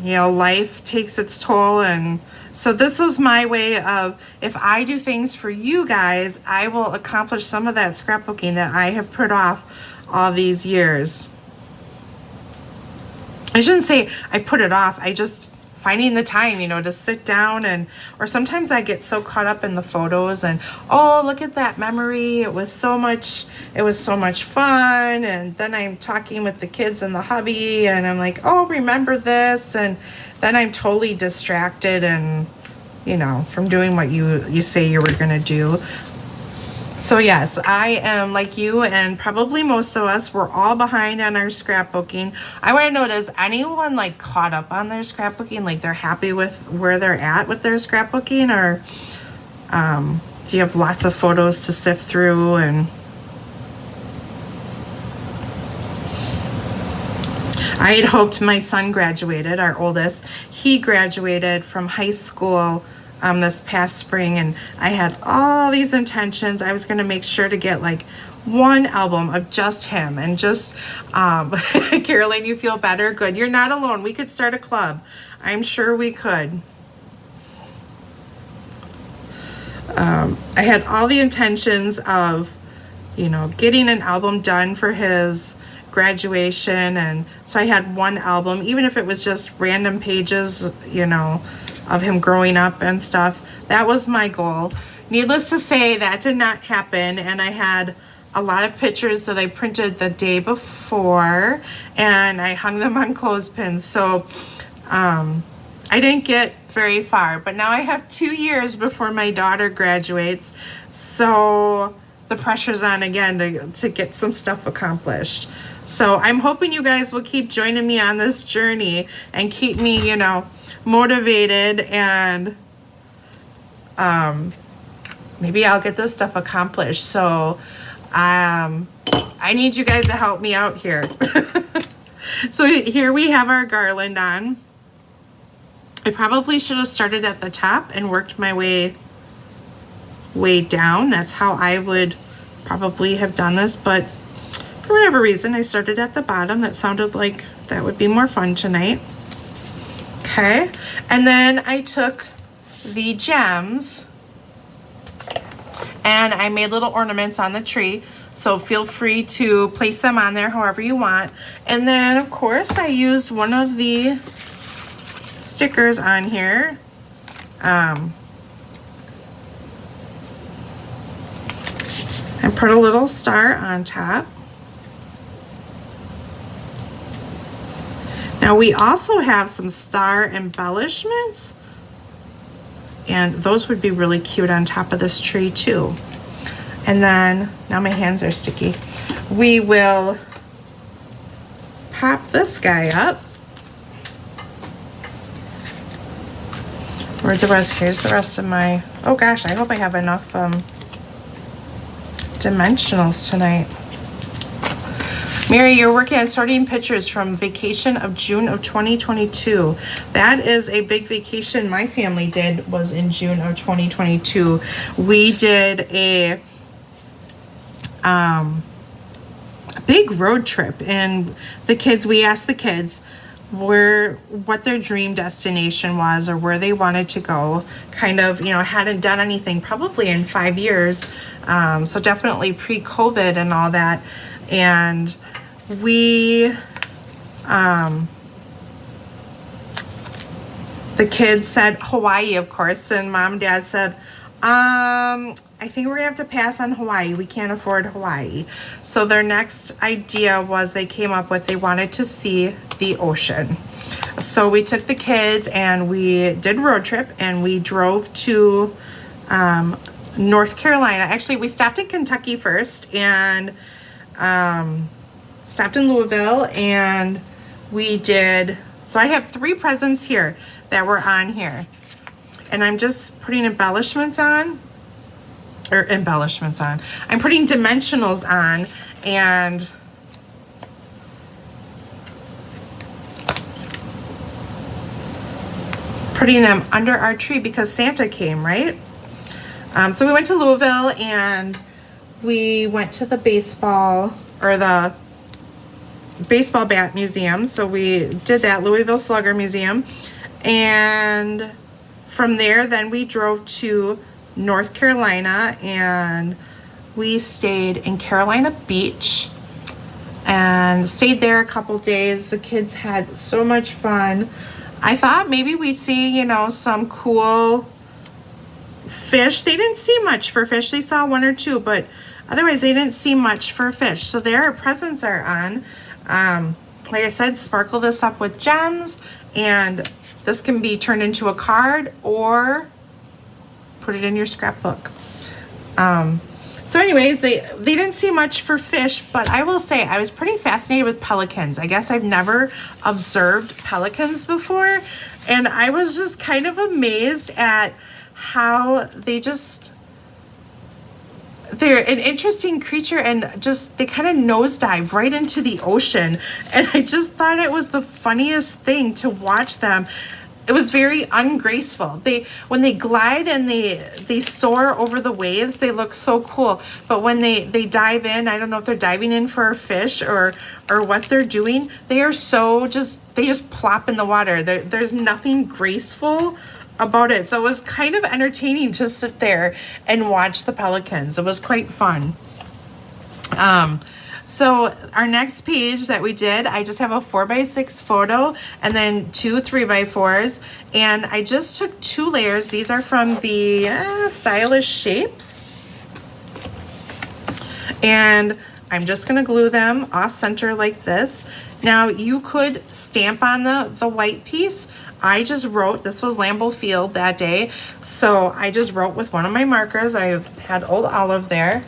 You know, life takes its toll, and so this is my way of, if I do things for you guys, I will accomplish some of that scrapbooking that I have put off all these years. I shouldn't say I put it off, I just finding the time, you know, to sit down, and or sometimes I get so caught up in the photos and, oh, look at that memory, it was so much fun, and then I'm talking with the kids and the hubby and I'm like, oh, remember this, and then I'm totally distracted and, you know, from doing what you say you were gonna do. So yes, I am like you, and probably most of us, we're all behind on our scrapbooking. I want to know, does anyone like caught up on their scrapbooking? Like they're happy with where they're at with their scrapbooking, or do you have lots of photos to sift through? And I had hoped my son graduated, our oldest. He graduated from high school this past spring, and I had all these intentions. I was going to make sure to get like one album of just him and just Caroline, you feel better? Good. You're not alone. We could start a club. I'm sure we could. I had all the intentions of, you know, getting an album done for his graduation, and so I had one album, even if it was just random pages, you know, of him growing up and stuff. That was my goal. Needless to say, that did not happen, and I had a lot of pictures that I printed the day before, and I hung them on clothespins, so I didn't get very far, but now I have 2 years before my daughter graduates, so the pressure's on again to get some stuff accomplished. So I'm hoping you guys will keep joining me on this journey and keep me, you know, motivated, and maybe I'll get this stuff accomplished. So I need you guys to help me out here. So here we have our garland on. I probably should have started at the top and worked my way down. That's how I would probably have done this, but for whatever reason I started at the bottom. That sounded like that would be more fun tonight. Okay, and then I took the gems and I made little ornaments on the tree, so feel free to place them on there however you want. And then of course I used one of the stickers on here. And put a little star on top. Now we also have some star embellishments, and those would be really cute on top of this tree too. And then, now my hands are sticky, we will pop this guy up. Where's the rest? Here's the rest of my, oh gosh, I hope I have enough dimensionals tonight. Mary, you're working on sorting pictures from vacation of June of 2022. That is a big vacation my family did, was in June of 2022. We did a big road trip, and we asked the kids what their dream destination was or where they wanted to go. Kind of, you know, hadn't done anything probably in 5 years, so definitely pre-COVID and all that. And we the kids said Hawaii, of course, and mom and dad said I think we're gonna have to pass on Hawaii. We can't afford Hawaii. So their next idea was they came up with, they wanted to see the ocean. So we took the kids and we did a road trip, and we drove to North Carolina. Actually, we stopped in Kentucky first, and stopped in Louisville, and we did, so I have 3 presents here that were on here, and I'm just putting embellishments on. I'm putting dimensionals on, and putting them under our tree because Santa came, right? So we went to Louisville, and we went to the baseball bat museum. So we did that, Louisville Slugger Museum. And from there, then we drove to North Carolina, and we stayed in Carolina Beach and stayed there a couple days. The kids had so much fun. I thought maybe we'd see, you know, some cool fish. They didn't see much for fish. They saw 1 or 2, but otherwise they didn't see much for fish. So there our presents are on. Like I said, sparkle this up with gems, and this can be turned into a card or put it in your scrapbook. So anyways, they didn't see much for fish, but I will say I was pretty fascinated with pelicans. I guess I've never observed pelicans before, and I was just kind of amazed at how they they're an interesting creature, and just they kind of nosedive right into the ocean. And I just thought it was the funniest thing to watch them. It was very ungraceful. When they glide and they soar over the waves, they look so cool. But when they dive in, I don't know if they're diving in for a fish or what they're doing. They are they just plop in the water. There's nothing graceful about it. So it was kind of entertaining to sit there and watch the pelicans. It was quite fun. So our next page that we did, I just have a 4x6 photo and then 2 3x4s. And I just took 2 layers. These are from the Stylish Shapes. And I'm just gonna glue them off center like this. Now you could stamp on the white piece. I just wrote, this was Lambeau Field that day. So I just wrote with one of my markers. I had Old Olive there.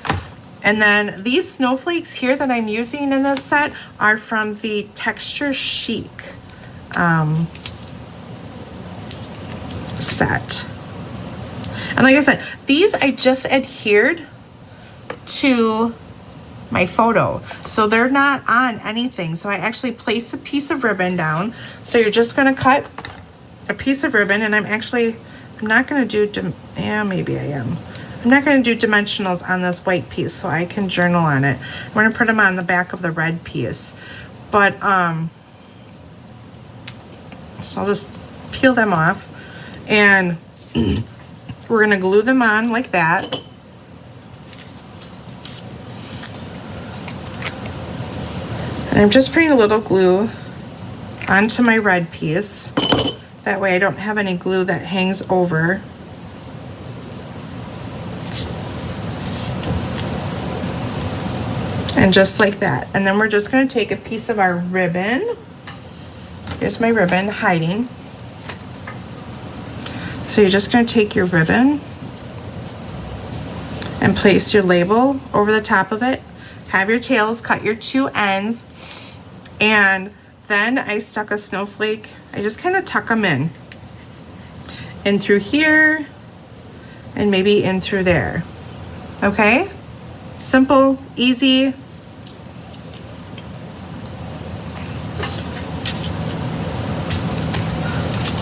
And then these snowflakes here that I'm using in this set are from the Texture Chic set. And like I said, these I just adhered to my photo. So they're not on anything. So I actually placed a piece of ribbon down. So you're just gonna cut a piece of ribbon, and I'm not gonna do, maybe I am. I'm not going to do dimensionals on this white piece so I can journal on it. I'm going to put them on the back of the red piece. But, so I'll just peel them off. And we're going to glue them on like that. And I'm just putting a little glue onto my red piece. That way I don't have any glue that hangs over. And just like that. And then we're just going to take a piece of our ribbon. Here's my ribbon hiding. So you're just going to take your ribbon and place your label over the top of it. Have your tails, cut your 2 ends. And then I stuck a snowflake. I just kind of tuck them in through here and maybe in through there. Okay? Simple, easy.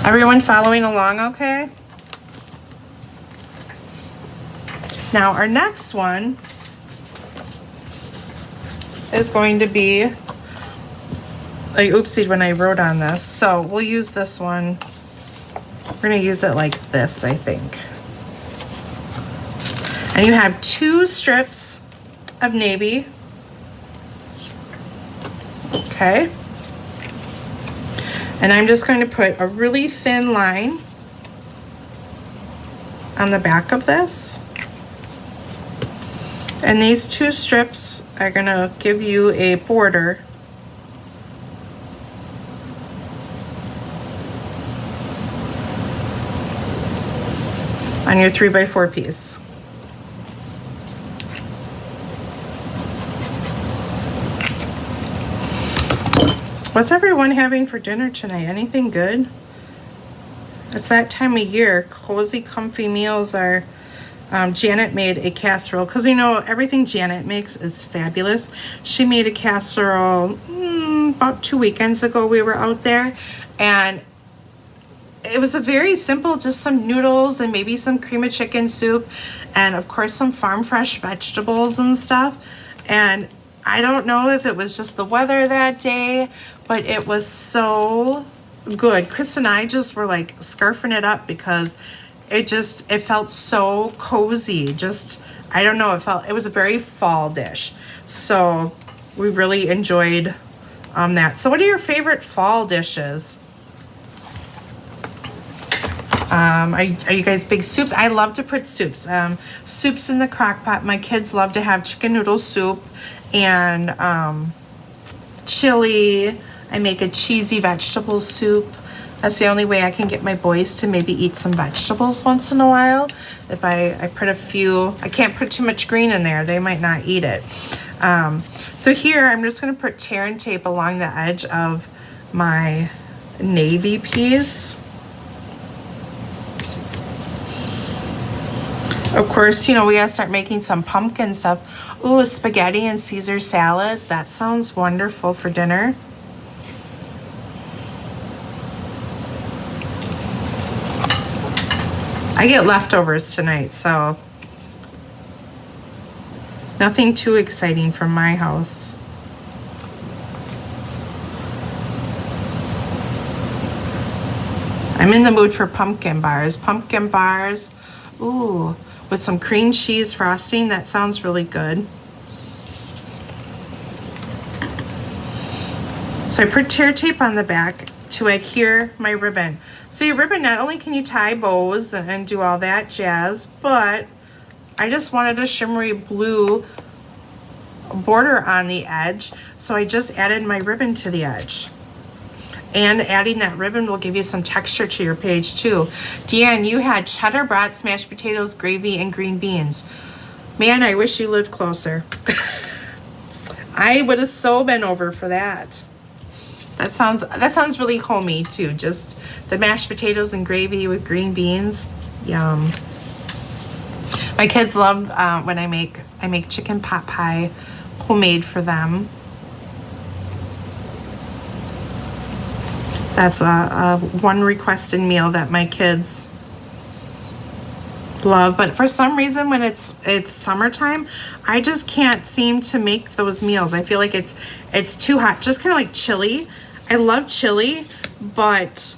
Everyone following along okay? Now our next one is going to be, I oopsied when I wrote on this, so we'll use this one. We're gonna use it like this, I think. And you have 2 strips of navy. Okay. And I'm just going to put a really thin line on the back of this. And these 2 strips are going to give you a border on your 3x4 piece. What's everyone having for dinner tonight? Anything good? It's that time of year. Cozy, comfy meals are... Janet made a casserole, because you know everything Janet makes is fabulous. She made a casserole about 2 weekends ago. We were out there, and it was a very simple, just some noodles and maybe some cream of chicken soup, and of course some farm fresh vegetables and stuff. And I don't know if it was just the weather that day, but it was so good. Chris and I just were like scarfing it up because it felt so cozy. Just, I don't know, it was a very fall dish. So we really enjoyed that. So what are your favorite fall dishes? Are you guys big soups? I love to put soups. Soups in the crock pot. My kids love to have chicken noodle soup and chili. I make a cheesy vegetable soup. That's the only way I can get my boys to maybe eat some vegetables once in a while. If I put a few, I can't put too much green in there. They might not eat it. So here I'm just going to put tear and tape along the edge of my navy piece. Of course, course, you know, we gotta start making some pumpkin stuff. Ooh, spaghetti and Caesar salad. That sounds wonderful for dinner. I get leftovers tonight, so nothing too exciting from my house. I'm in the mood for pumpkin bars. Pumpkin bars, ooh, with some cream cheese frosting. That sounds really good. So I put tear tape on the back to adhere my ribbon. So your ribbon, not only can you tie bows and do all that jazz, but I just wanted a shimmery blue border on the edge. So I just added my ribbon to the edge. And adding that ribbon will give you some texture to your page too. Deanne, you had cheddar brats, mashed potatoes, gravy, and green beans. Man, I wish you lived closer. I would have so been over for that. That sounds really homey too. Just the mashed potatoes and gravy with green beans. Yum. My kids love when I make chicken pot pie homemade for them. That's a one requested meal that my kids love. But for some reason, when it's summertime, I just can't seem to make those meals. I feel like it's too hot. Just kind of like chili. I love chili, but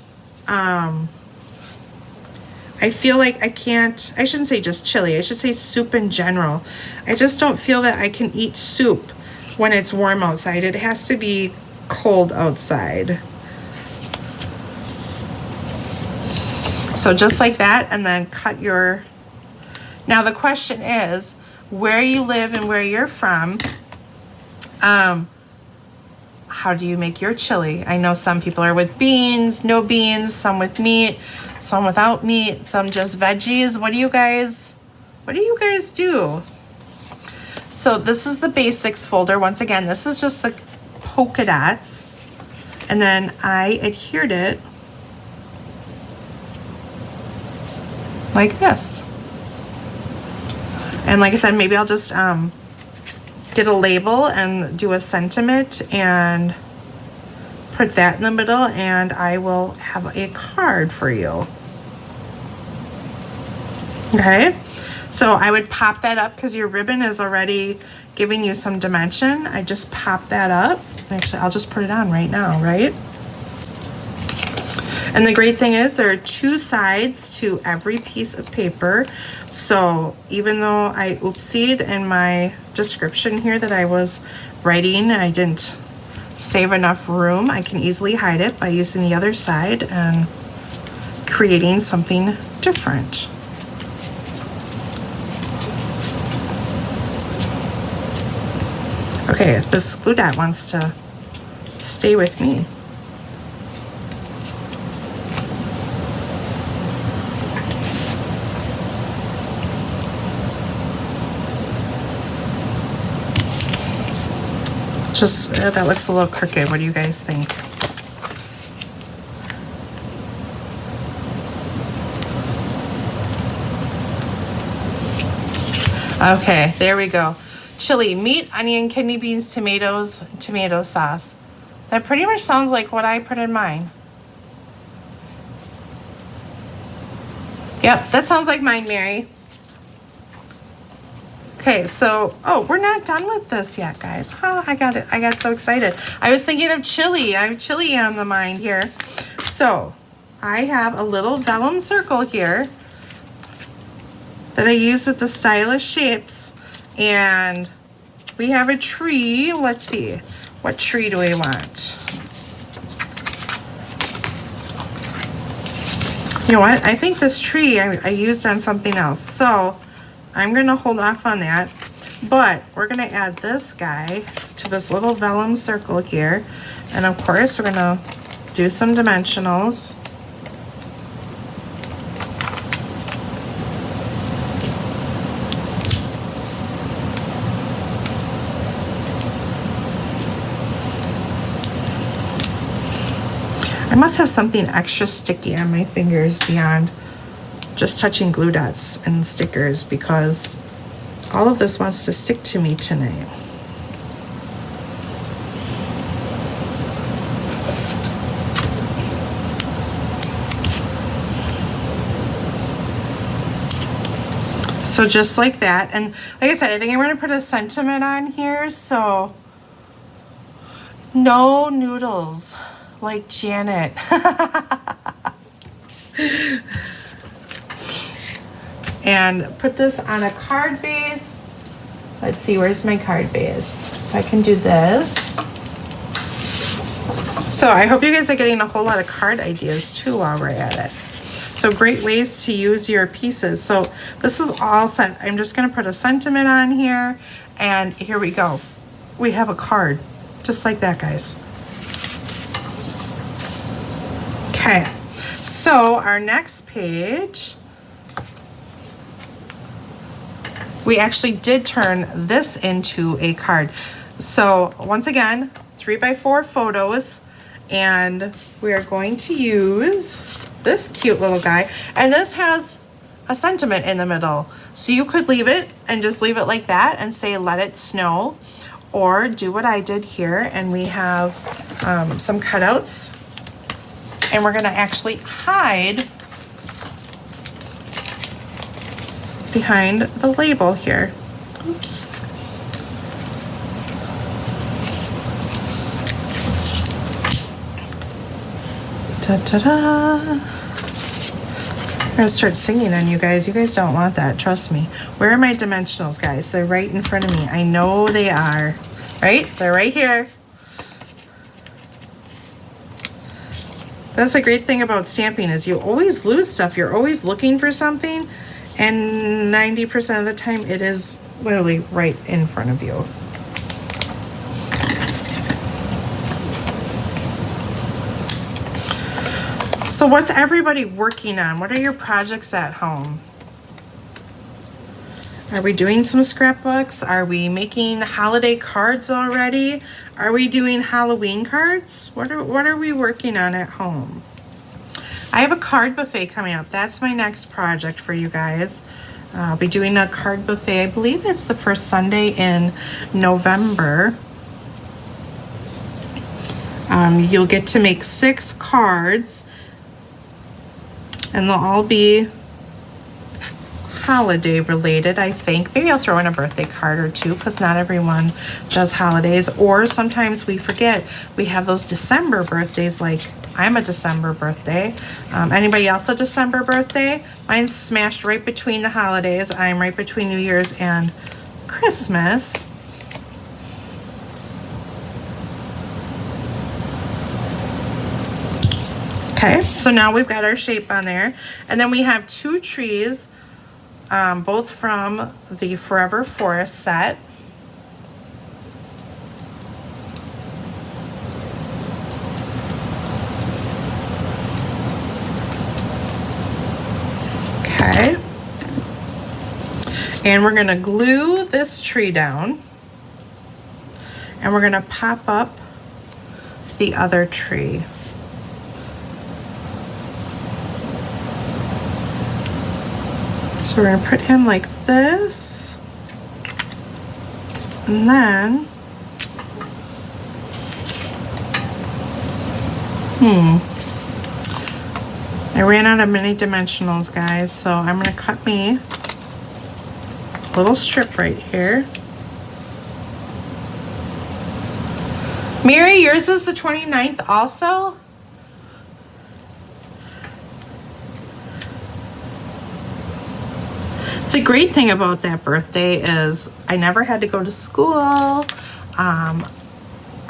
I feel like I shouldn't say just chili. I should say soup in general. I just don't feel that I can eat soup when it's warm outside. It has to be cold outside. So just like that, and then cut your... Now the question is, where you live and where you're from, how do you make your chili? I know some people are with beans, no beans, some with meat, some without meat, some just veggies. What do you guys do? So this is the basics folder. Once again, this is just the polka dots. And then I adhered it like this. And like I said, maybe I'll just get a label and do a sentiment and put that in the middle, and I will have a card for you. Okay, so I would pop that up because your ribbon is already giving you some dimension. I just pop that up. Actually, I'll just put it on right now, right? And the great thing is there are two sides to every piece of paper. So even though I oopsied in my description here that I was writing, I didn't save enough room, I can easily hide it by using the other side and creating something different. Okay, this glue dot wants to stay with me. Just, that looks a little crooked. What do you guys think? Okay, there we go. Chili, meat, onion, kidney beans, tomatoes, tomato sauce. That pretty much sounds like what I put in mine. Yep, that sounds like mine, Mary. Okay, so, oh, we're not done with this yet, guys. Oh, I got so excited. I was thinking of chili. I have chili on the mind here. So, I have a little vellum circle here that I use with the stylish shapes. And we have a tree. Let's see. What tree do we want? You know what? I think this tree I used on something else. So, I'm going to hold off on that, but we're going to add this guy to this little vellum circle here. And of course, we're going to do some dimensionals. I must have something extra sticky on my fingers beyond just touching glue dots and stickers because all of this wants to stick to me tonight. So just like that, and like I said, I think I'm going to put a sentiment on here, so no noodles like Janet. And put this on a card base. Let's see, where's my card base? So I can do this. So I hope you guys are getting a whole lot of card ideas too while we're at it. So great ways to use your pieces. So this is all set. I'm just gonna put a sentiment on here, and here we go. We have a card, just like that, guys. Okay, so our next page, we actually did turn this into a card. So once again, 3x4 photos, and we are going to use this cute little guy, and this has a sentiment in the middle. So you could leave it and just leave it like that and say, let it snow, or do what I did here, and we have some cutouts, and we're gonna actually hide behind the label here. Oops. Ta-ta-da. I'm gonna start singing on you guys. You guys don't want that, trust me. Where are my dimensionals, guys? They're right in front of me. I know they are. Right? They're right here. That's the great thing about stamping is you always lose stuff. You're always looking for something, and 90% of the time it is literally right in front of you. So what's everybody working on? What are your projects at home? Are we doing some scrapbooks? Are we making holiday cards already? Are we doing Halloween cards? What are we working on at home? I have a card buffet coming up. That's my next project for you guys. I'll be doing a card buffet. I believe it's the first Sunday in November. You'll get to make 6 cards, and they'll all be holiday related, I think. Maybe I'll throw in a birthday card or two because not everyone does holidays, or sometimes we forget we have those December birthdays, like I'm a December birthday. Anybody else a December birthday? Mine's smashed right between the holidays. I'm right between New Year's and Christmas. Okay, so now we've got our shape on there. And then we have 2 trees, both from the Forever Forest set. Okay. And we're gonna glue this tree down, and we're gonna pop up the other tree. So we're gonna put him like this, and then, I ran out of mini dimensionals, guys, so I'm gonna cut me a little strip right here. Mary, yours is the 29th also? The great thing about that birthday is I never had to go to school.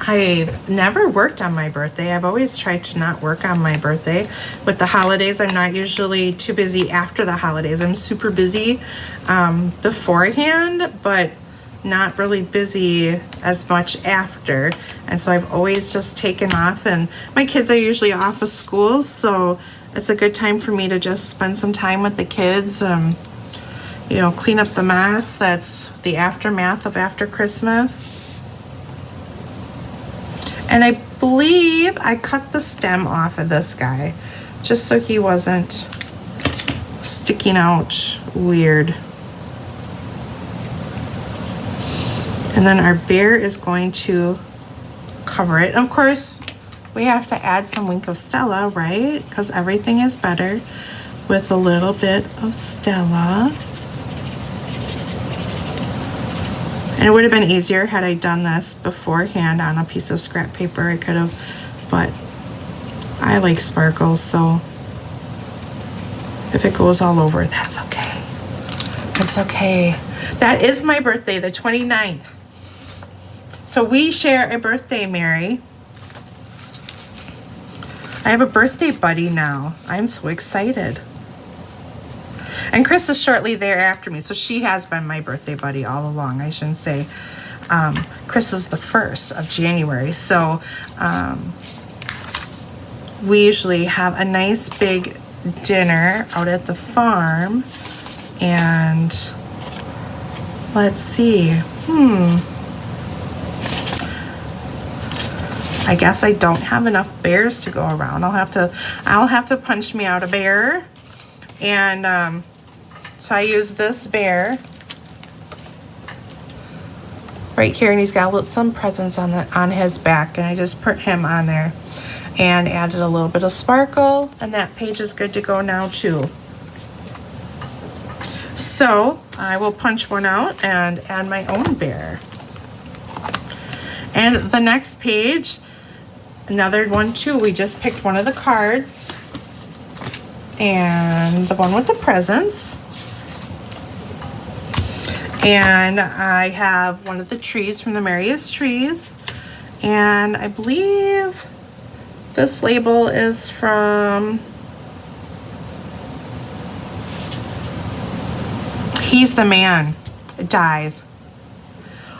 I've never worked on my birthday. I've always tried to not work on my birthday. With the holidays, I'm not usually too busy after the holidays. I'm super busy beforehand, but not really busy as much after. And so I've always just taken off, and my kids are usually off of school, so it's a good time for me to just spend some time with the kids. You know, clean up the mess. That's the aftermath of after Christmas. And I believe I cut the stem off of this guy just so he wasn't sticking out weird. And then our bear is going to cover it. And of course, we have to add some Wink of Stella, right? Because everything is better with a little bit of Stella. And it would have been easier had I done this beforehand on a piece of scrap paper. I could have, but I like sparkles, so if it goes all over, that's okay. It's okay. That is my birthday, the 29th. So we share a birthday, Mary. I have a birthday buddy now. I'm so excited. And Chris is shortly there after me, so she has been my birthday buddy all along. I shouldn't say. Chris is the 1st of January, so we usually have a nice big dinner out at the farm. And let's see. I guess I don't have enough bears to go around. I'll have to punch me out a bear. And so I use this bear right here, and he's got some presents on his back, and I just put him on there and added a little bit of sparkle, and that page is good to go now too. So I will punch one out and add my own bear. And the next page, another one too, we just picked one of the cards and the one with the presents. And I have one of the trees from the Merriest Trees. And I believe this label is from He's the Man. It dies.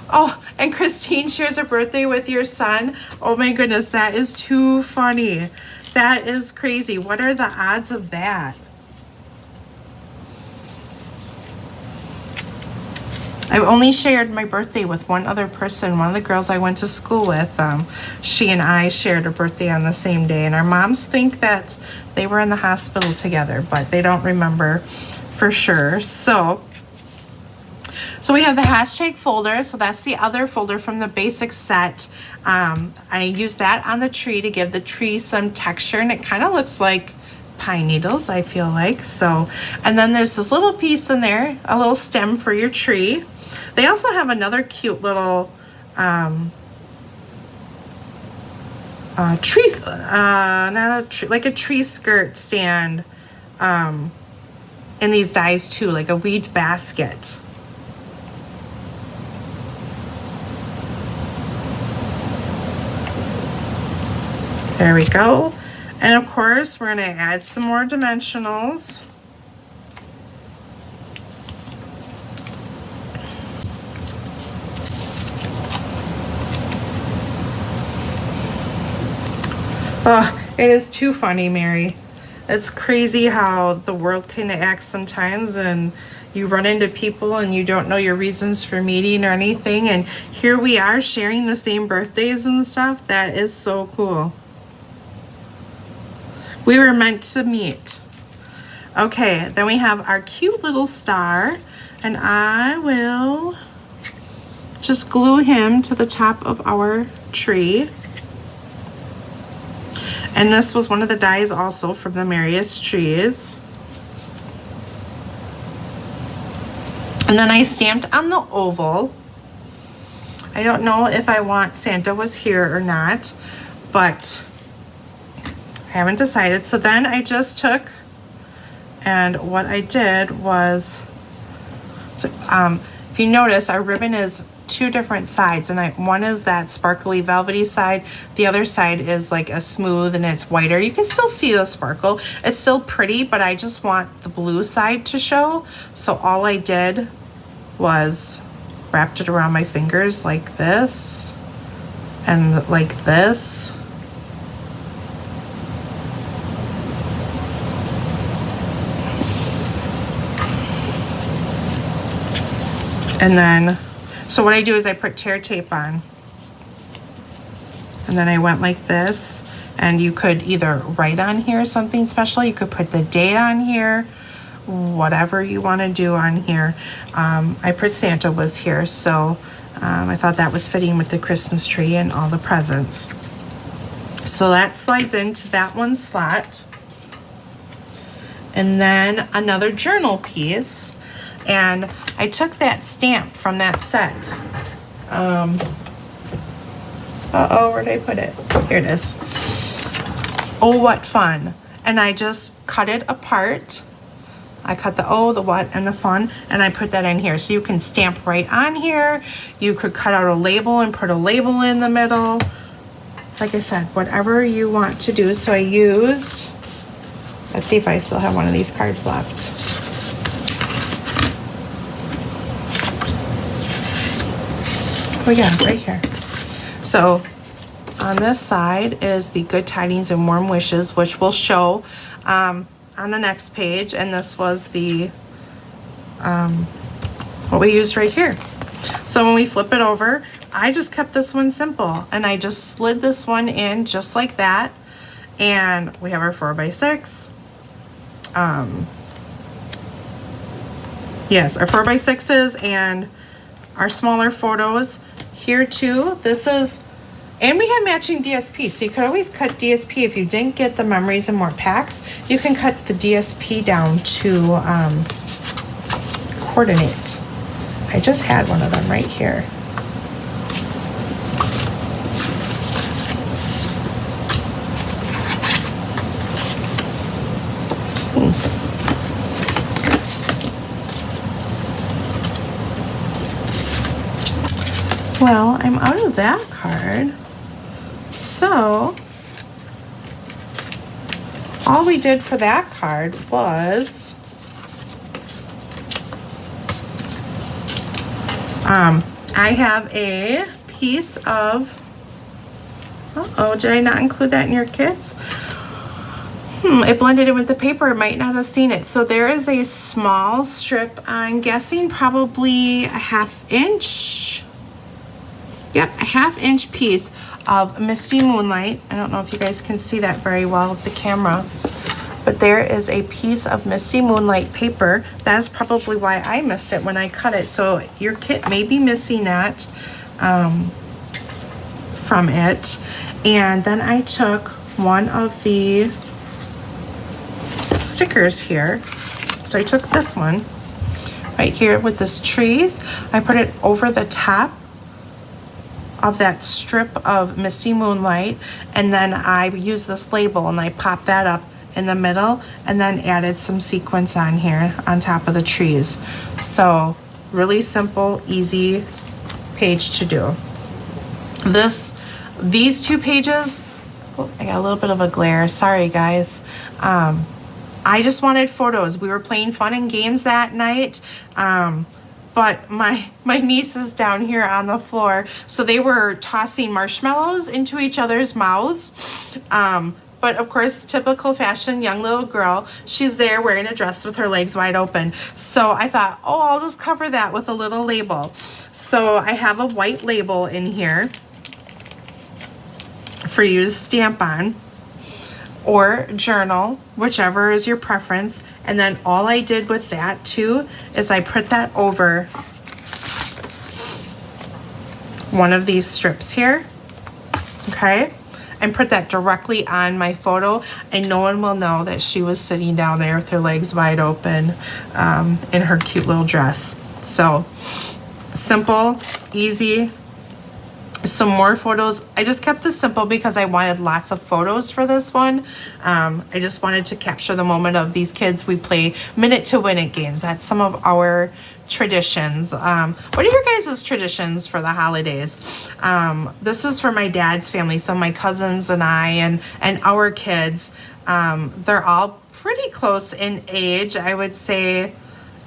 Oh, and Christine shares a birthday with your son. Oh my goodness, that is too funny. That is crazy. What are the odds of that? I've only shared my birthday with one other person, one of the girls I went to school with. She and I shared a birthday on the same day, and our moms think that they were in the hospital together, but they don't remember for sure. So we have the hashtag folder. So that's the other folder from the basic set. I use that on the tree to give the tree some texture, and it kind of looks like pine needles, I feel like. So, and then there's this little piece in there, a little stem for your tree. They also have another cute little tree, not a tree, like a tree skirt stand in these dies too, like a weed basket. There we go. And of course, we're going to add some more dimensionals. Oh, it is too funny, Mary. It's crazy how the world kind of acts sometimes, and you run into people and you don't know your reasons for meeting or anything. And here we are sharing the same birthdays and stuff. That is so cool. We were meant to meet. Okay, then we have our cute little star, and I will just glue him to the top of our tree. And this was one of the dies also from the Merriest Trees. And then I stamped on the oval. I don't know if I want Santa was here or not, but I haven't decided. So then I just took, and what I did was, so, if you notice, our ribbon is two different sides, and one is that sparkly velvety side, the other side is like a smooth and it's whiter. You can still see the sparkle, it's still pretty, but I just want the blue side to show. So all I did was wrapped it around my fingers like this and like this. And then, so what I do is I put tear tape on. And then I went like this. And you could either write on here something special. You could put the date on here, whatever you want to do on here. I put Santa was here, so I thought that was fitting with the Christmas tree and all the presents. So that slides into that one slot. And then another journal piece. And I took that stamp from that set. Uh-oh, where did I put it? Here it is. Oh, what fun. And I just cut it apart. I cut the O, the what, and the fun, and I put that in here. So you can stamp right on here. You could cut out a label and put a label in the middle. Like I said, whatever you want to do. So I used, let's see if I still have one of these cards left. Oh yeah, right here. So on this side is the good tidings and warm wishes, which will show on the next page. And this was the, what we used right here. So when we flip it over, I just kept this one simple and I just slid this one in just like that. And we have our 4x6. Yes, our 4x6s and our smaller photos here too. This is, and we have matching DSP, so you could always cut DSP if you didn't get the Memories and More packs. You can cut the DSP down to coordinate. I just had one of them right here. Well, I'm out of that card. So, all we did for that card was I have a piece of, uh-oh, did I not include that in your kits? It blended in with the paper. I might not have seen it. So there is a small strip, I'm guessing probably a 1/2 inch. Yep, a 1/2 inch piece of Misty Moonlight. I don't know if you guys can see that very well with the camera, but there is a piece of Misty Moonlight paper. That's probably why I missed it when I cut it. So your kit may be missing that from it. And then I took one of the stickers here. So I took this one right here with this trees. I put it over the top of that strip of Misty Moonlight, and then I used this label and I popped that up in the middle and then added some sequins on here on top of the trees. So really simple, easy page to do. These two pages, oh, I got a little bit of a glare, sorry guys. I just wanted photos. We were playing fun and games that night. But my nieces down here on the floor, so they were tossing marshmallows into each other's mouths. But of course, typical fashion, young little girl, she's there wearing a dress with her legs wide open. So I thought, oh, I'll just cover that with a little label. So I have a white label in here for you to stamp on, or journal, whichever is your preference. And then all I did with that too is I put that over one of these strips here, okay, and put that directly on my photo, and no one will know that she was sitting down there with her legs wide open in her cute little dress. So simple, easy. Some more photos. I just kept this simple because I wanted lots of photos for this one. I just wanted to capture the moment of these kids. We play minute to win it games. That's some of our traditions. What are your guys' traditions for the holidays? This is for my dad's family, so my cousins and I and our kids. They're all pretty close in age. I would say,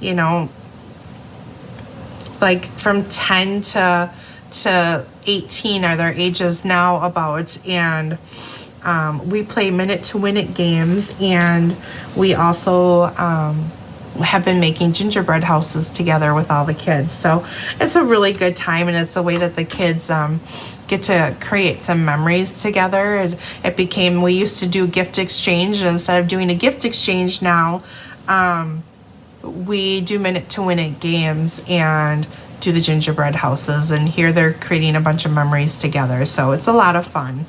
you know, like from 10 to 18 are their ages now about, and we play minute to win it games, and we also have been making gingerbread houses together with all the kids. So it's a really good time, and it's a way that the kids get to create some memories together. And it became, we used to do gift exchange, and instead of doing a gift exchange now, we do minute to win it games and do the gingerbread houses, and here they're creating a bunch of memories together, so it's a lot of fun.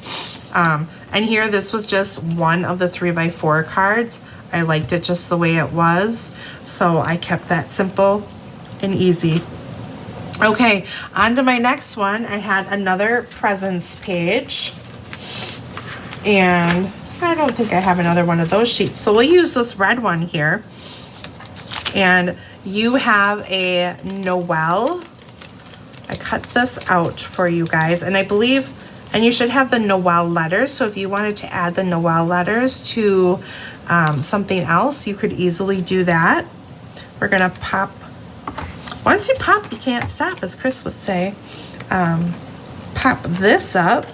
And here, this was just one of the 3x4 cards. I liked it just the way it was, so I kept that simple and easy. Okay, on to my next one. I had another presents page, and I don't think I have another one of those sheets, so we'll use this red one here. And you have a Noel. I cut this out for you guys, and I believe, and you should have the Noel letters, so if you wanted to add the Noel letters to something else, you could easily do that. We're gonna pop, once you pop, you can't stop, as Chris would say. Pop this up.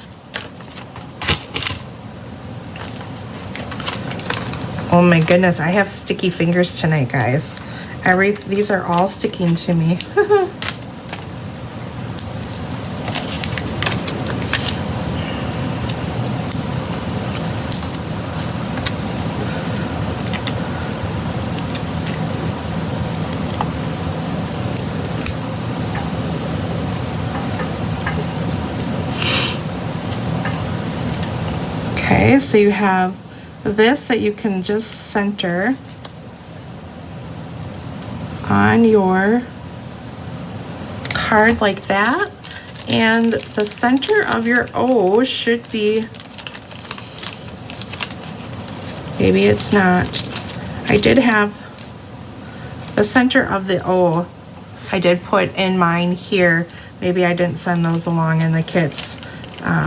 Oh my goodness, I have sticky fingers tonight, guys. These are all sticking to me. Okay, so you have this that you can just center on your card like that, and the center of your O should be, maybe it's not. I did have the center of the O, I did put in mine here. Maybe I didn't send those along in the kits.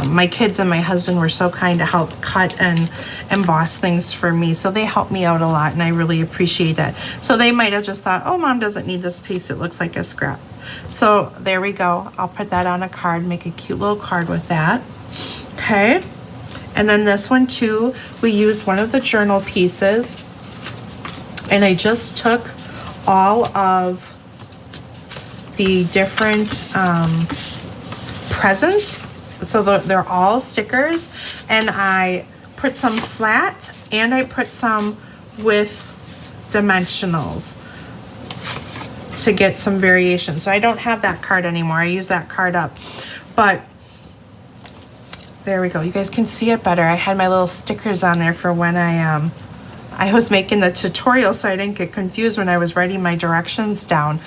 My kids and my husband were so kind to help cut and emboss things for me, so they helped me out a lot, and I really appreciate that. So they might have just thought, oh, Mom doesn't need this piece, it looks like a scrap. So there we go. I'll put that on a card, make a cute little card with that. Okay, and then this one too, we used one of the journal pieces, and I just took all of the different presents. So they're all stickers, and I put some flat and I put some with dimensionals to get some variation. So I don't have that card anymore. I use that card up, but there we go. You guys can see it better. I had my little stickers on there for when I was making the tutorial, so I didn't get confused when I was writing my directions down.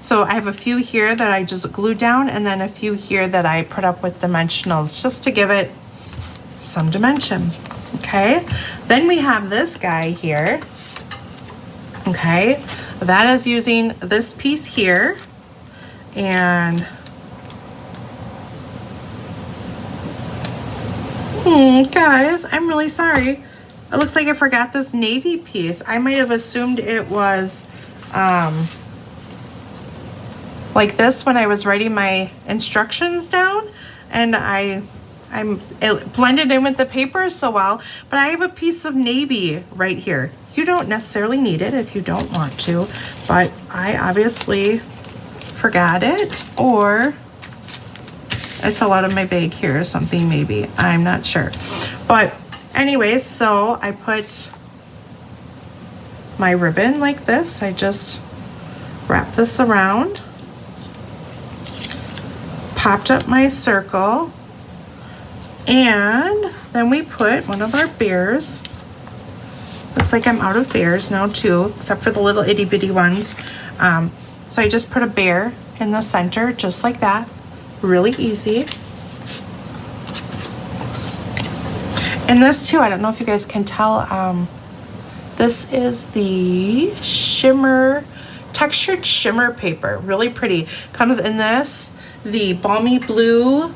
So I have a few here that I just glued down, and then a few here that I put up with dimensionals just to give it some dimension. Okay, then we have this guy here. Okay, that is using this piece here, and guys, I'm really sorry. It looks like I forgot this navy piece. I might have assumed it was like this when I was writing my instructions down, and it blended in with the paper so well, but I have a piece of navy right here. You don't necessarily need it if you don't want to, but I obviously forgot it, or it fell out of my bag here or something, maybe. I'm not sure. But anyways, so I put my ribbon like this. I just wrapped this around, popped up my circle, and then we put one of our bears. Looks like I'm out of bears now too, except for the little itty bitty ones. So I just put a bear in the center, just like that. Really easy. And this too, I don't know if you guys can tell, this is the textured shimmer paper. Really pretty. Comes in this, the balmy blue,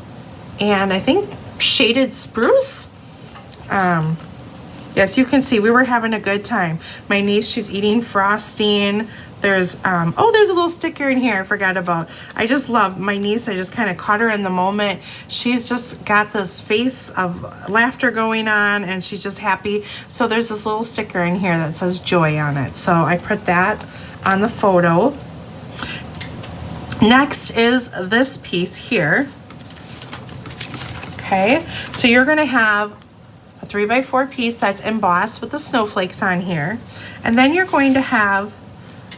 and I think shaded spruce. Yes, you can see we were having a good time. My niece, she's eating frosting. There's there's a little sticker in here I forgot about. I just love my niece. I just kind of caught her in the moment. She's just got this face of laughter going on, and she's just happy. So there's this little sticker in here that says joy on it. So I put that on the photo. Next is this piece here. Okay, so you're gonna have a 3x4 piece that's embossed with the snowflakes on here, and then you're going to have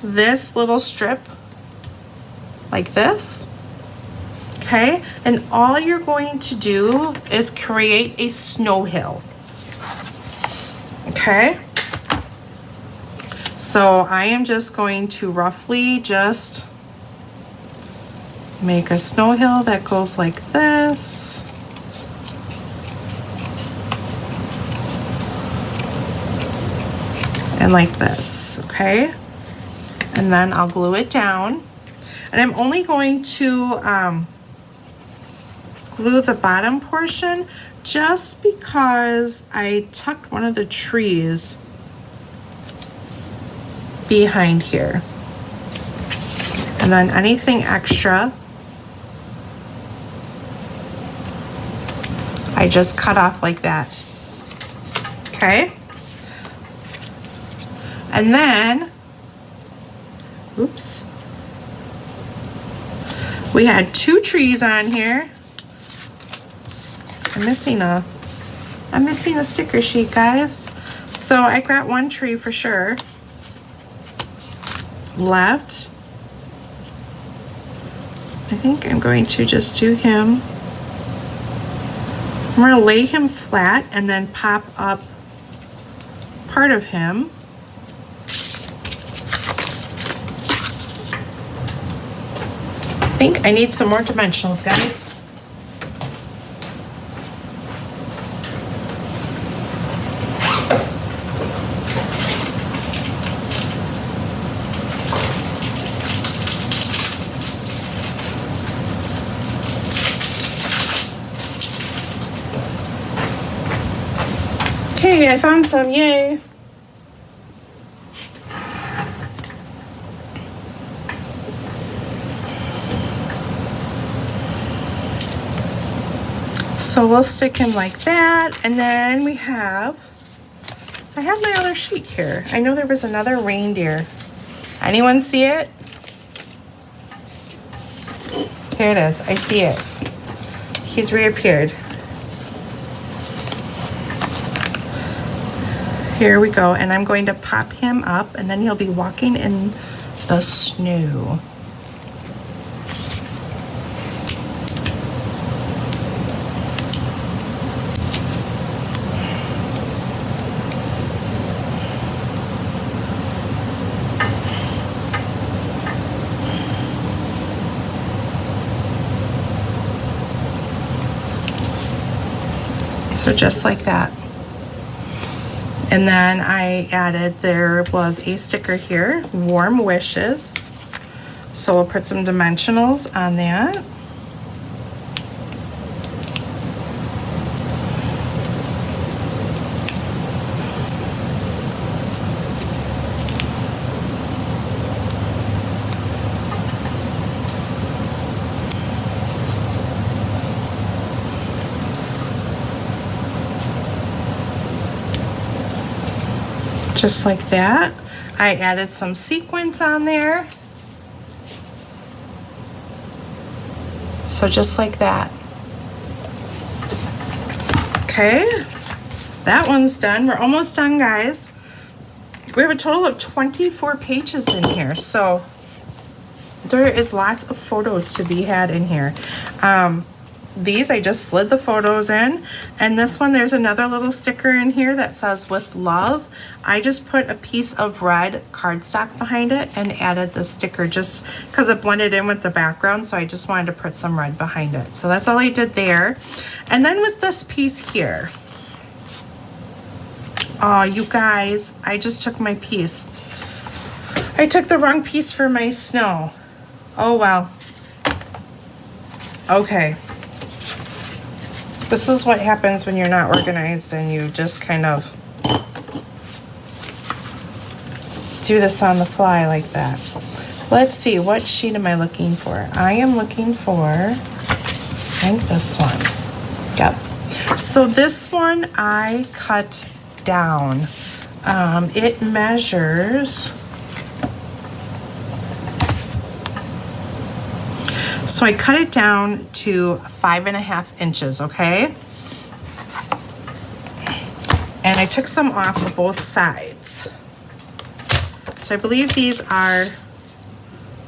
this little strip like this. Okay, and all you're going to do is create a snow hill. Okay, so I am just going to roughly just make a snow hill that goes like this. And like this, okay? And then I'll glue it down. And I'm only going to glue the bottom portion just because I tucked one of the trees behind here. And then anything extra, I just cut off like that. Okay? And then, oops, we had 2 trees on here. I'm missing a sticker sheet, guys. So I got 1 tree for sure left. I think I'm going to just do him. I'm going to lay him flat and then pop up part of him. I think I need some more dimensionals, guys. Okay, I found some, yay. So we'll stick him like that, and then I have my other sheet here. I know there was another reindeer. Anyone see it? Here it is, I see it. He's reappeared. Here we go, and I'm going to pop him up, and then he'll be walking in the snow. So just like that. And then I added, there was a sticker here, warm wishes. So we'll put some dimensionals on that. Just like that. I added some sequins on there. So just like that. Okay, that one's done. We're almost done, guys. We have a total of 24 pages in here, so there is lots of photos to be had in here. These I just slid the photos in, and this one there's another little sticker in here that says with love. I just put a piece of red cardstock behind it and added the sticker just because it blended in with the background, so I just wanted to put some red behind it. So that's all I did there. And then with this piece here, oh you guys, I just took my piece. I took the wrong piece for my snow. Oh well. Okay. This is what happens when you're not organized and you just kind of do this on the fly like that. Let's see, what sheet am I looking for? I am looking for, I think this one. Yep. So this one I cut down. It measures, so I cut it down to 5.5 inches, okay? And I took some off of both sides. So I believe these are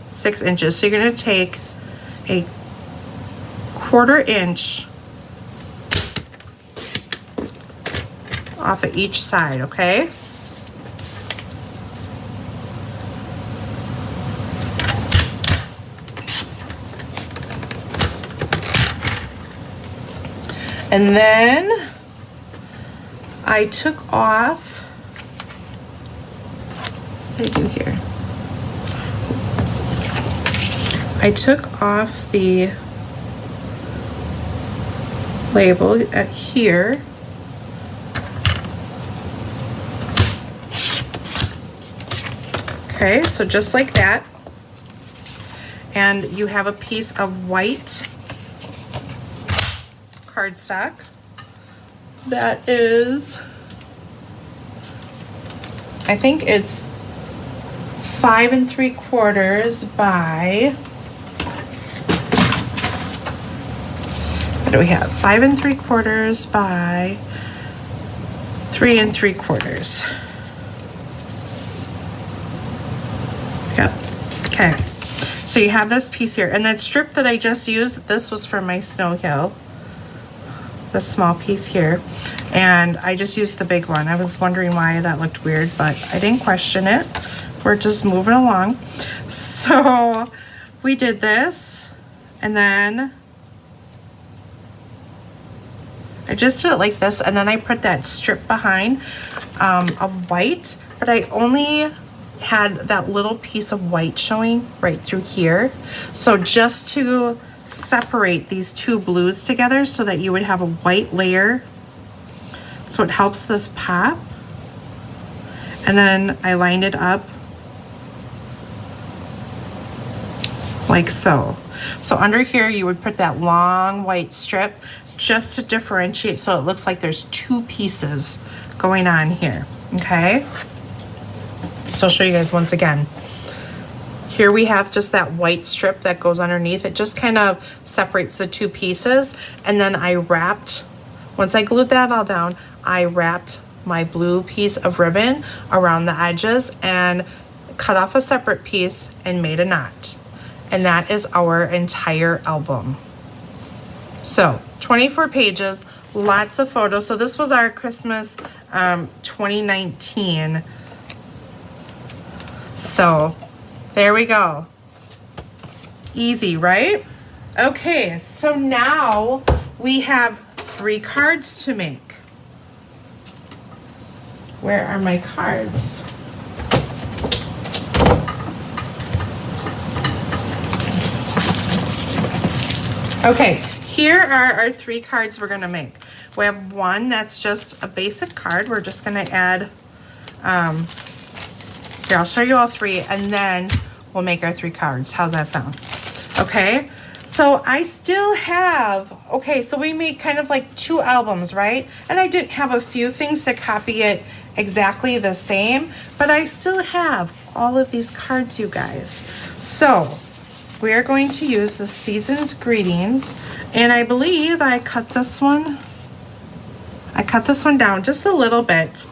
6 inches. So you're going to take a 1/4 inch off of each side, okay? And then I took off, what did I do here? I took off the label at here. Okay, so just like that. And you have a piece of white cardstock that is, I think it's 5 3/4 by, what do we have? 5 3/4 by 3 3/4. Yep. Okay. So you have this piece here, and that strip that I just used, this was for my snow hill. This small piece here, and I just used the big one. I was wondering why that looked weird, but I didn't question it. We're just moving along. So we did this, and then I just did it like this, and then I put that strip behind of white, but I only had that little piece of white showing right through here. So just to separate these two blues together so that you would have a white layer, so it helps this pop. And then I lined it up like so. So under here you would put that long white strip just to differentiate, so it looks like there's two pieces going on here. Okay, so I'll show you guys once again. Here we have just that white strip that goes underneath. It just kind of separates the two pieces. And then I wrapped, once I glued that all down, I wrapped my blue piece of ribbon around the edges and cut off a separate piece and made a knot. And that is our entire album. So 24 pages, lots of photos. So this was our Christmas 2019. So there we go. Easy, right? Okay, so now we have 3 cards to make. Where are my cards? Okay, here are our 3 cards we're gonna make. We have one that's just a basic card. We're just gonna add, here, I'll show you all 3, and then we'll make our 3 cards. How's that sound? Okay, so I still have, okay, so we made kind of like 2 albums, right? And I did have a few things to copy it exactly the same, but I still have all of these cards, you guys. So we are going to use the Season's Greetings, and I believe I cut this one down just a little bit.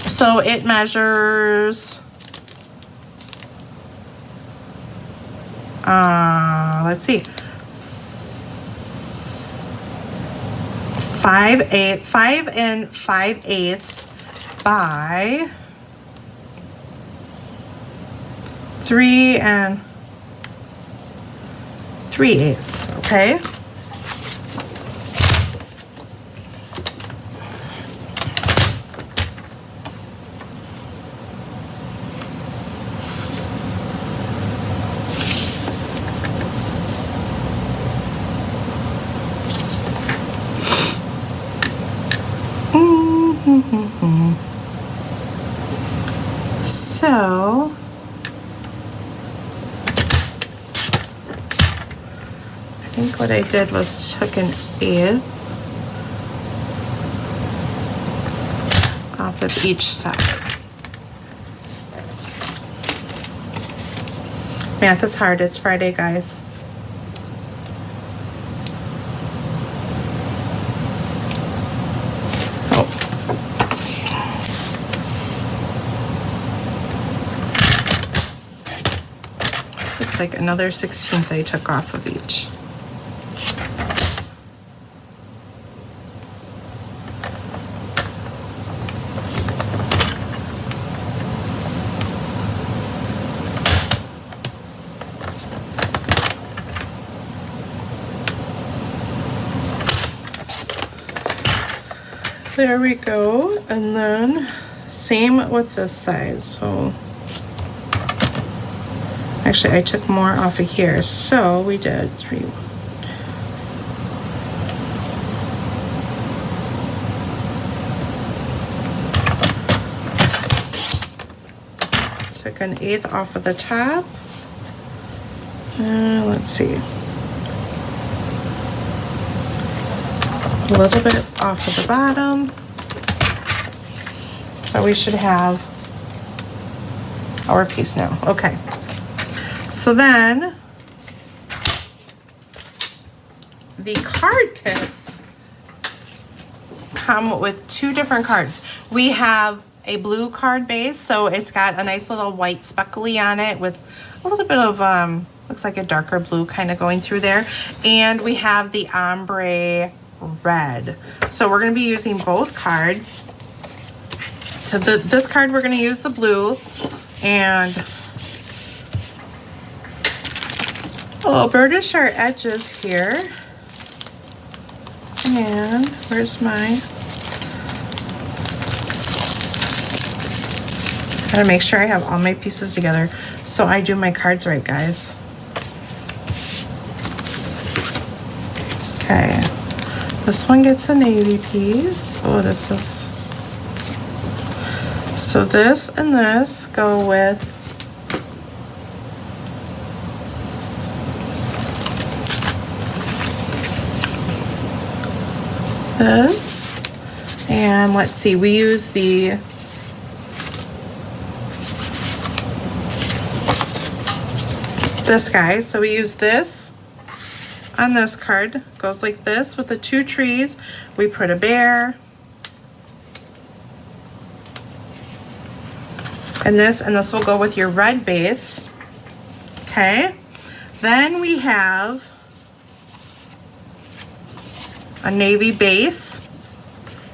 So it measures, let's see, 5 5/8 by 3 3/8, okay? So I think what I did was took an 1/8 off of each side. Math is hard. It's Friday, guys. It's like another 16th I took off of each. There we go, and then same with this side. So actually I took more off of here, so we did 3. Took an 1/8 off of the top. Let's see. A little bit off of the bottom. So we should have our piece now. Okay. So then the card kits come with 2 different cards. We have a blue card base, so it's got a nice little white speckly on it with a little bit of looks like a darker blue kind of going through there. And we have the ombre red. So we're going to be using both cards. So this card we're going to use the blue, and we'll burnish our edges here. And where's my, gotta make sure I have all my pieces together so I do my cards right, guys. Okay. This one gets a navy piece. Oh, this is... So this and this go with this. And let's see, we use the this guy. So we use this on this card. Goes like this with the 2 trees. We put a bear. And this will go with your red base. Okay. Then we have a navy base,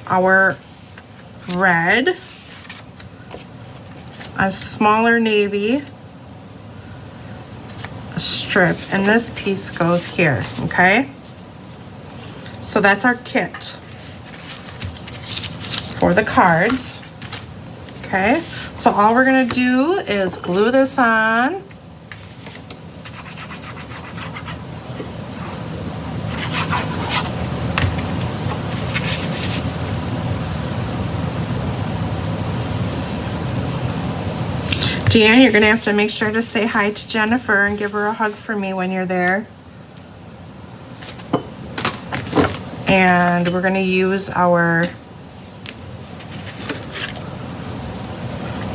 our red, a smaller navy, a strip, and this piece goes here. Okay. So that's our kit for the cards. Okay, so all we're gonna do is glue this on. Deanne, you're gonna have to make sure to say hi to Jennifer and give her a hug for me when you're there. And we're gonna use our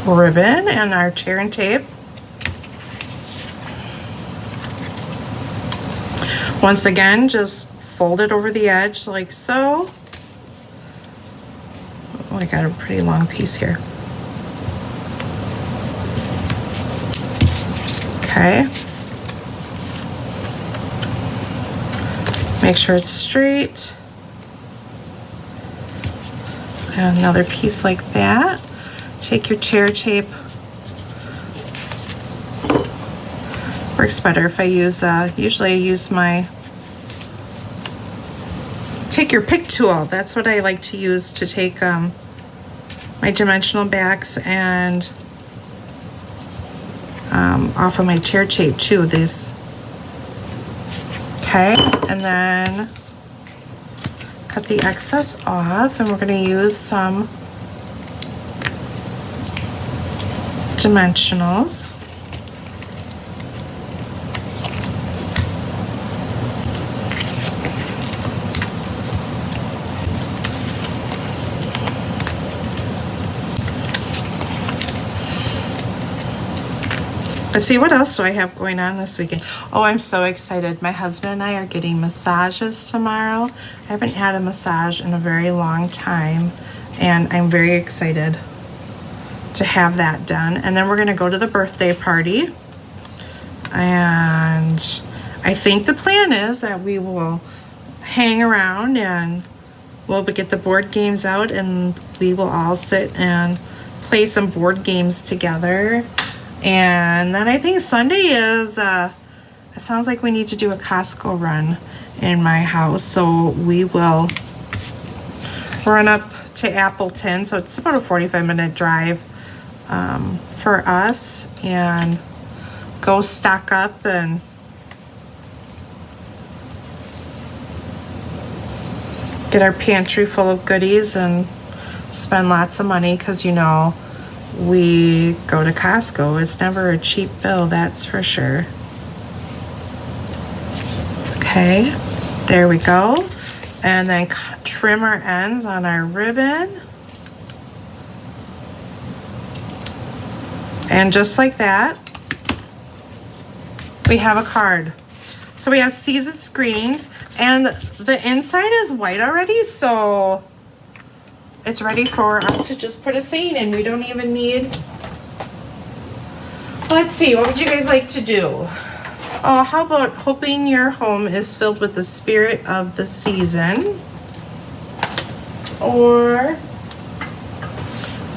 ribbon and our tear and tape. Once again, just fold it over the edge like so. Oh, I got a pretty long piece here. Okay. Make sure it's straight. And another piece like that. Take your tear tape. Works better if I use, usually I use my, take your pick tool. That's what I like to use to take my dimensional backs and off of my tear tape too. These, okay, and then cut the excess off, and we're going to use some dimensionals. Let's see, what else do I have going on this weekend? Oh, I'm so excited. My husband and I are getting massages tomorrow. I haven't had a massage in a very long time, and I'm very excited to have that done. And then we're going to go to the birthday party. And I think the plan is that we will hang around and we'll get the board games out and we will all sit and play some board games together. And then I think Sunday is, it sounds like we need to do a Costco run in my house. So we will run up to Appleton. So it's about a 45-minute drive for us, and go stock up and get our pantry full of goodies and spend lots of money, because you know we go to Costco. It's never a cheap bill, that's for sure. Okay, there we go. And then trim our ends on our ribbon. And just like that, we have a card. So we have season's greetings, and the inside is white already, so it's ready for us to just put a saying in. We don't even need, let's see, what would you guys like to do? Oh, how about hoping your home is filled with the spirit of the season? Or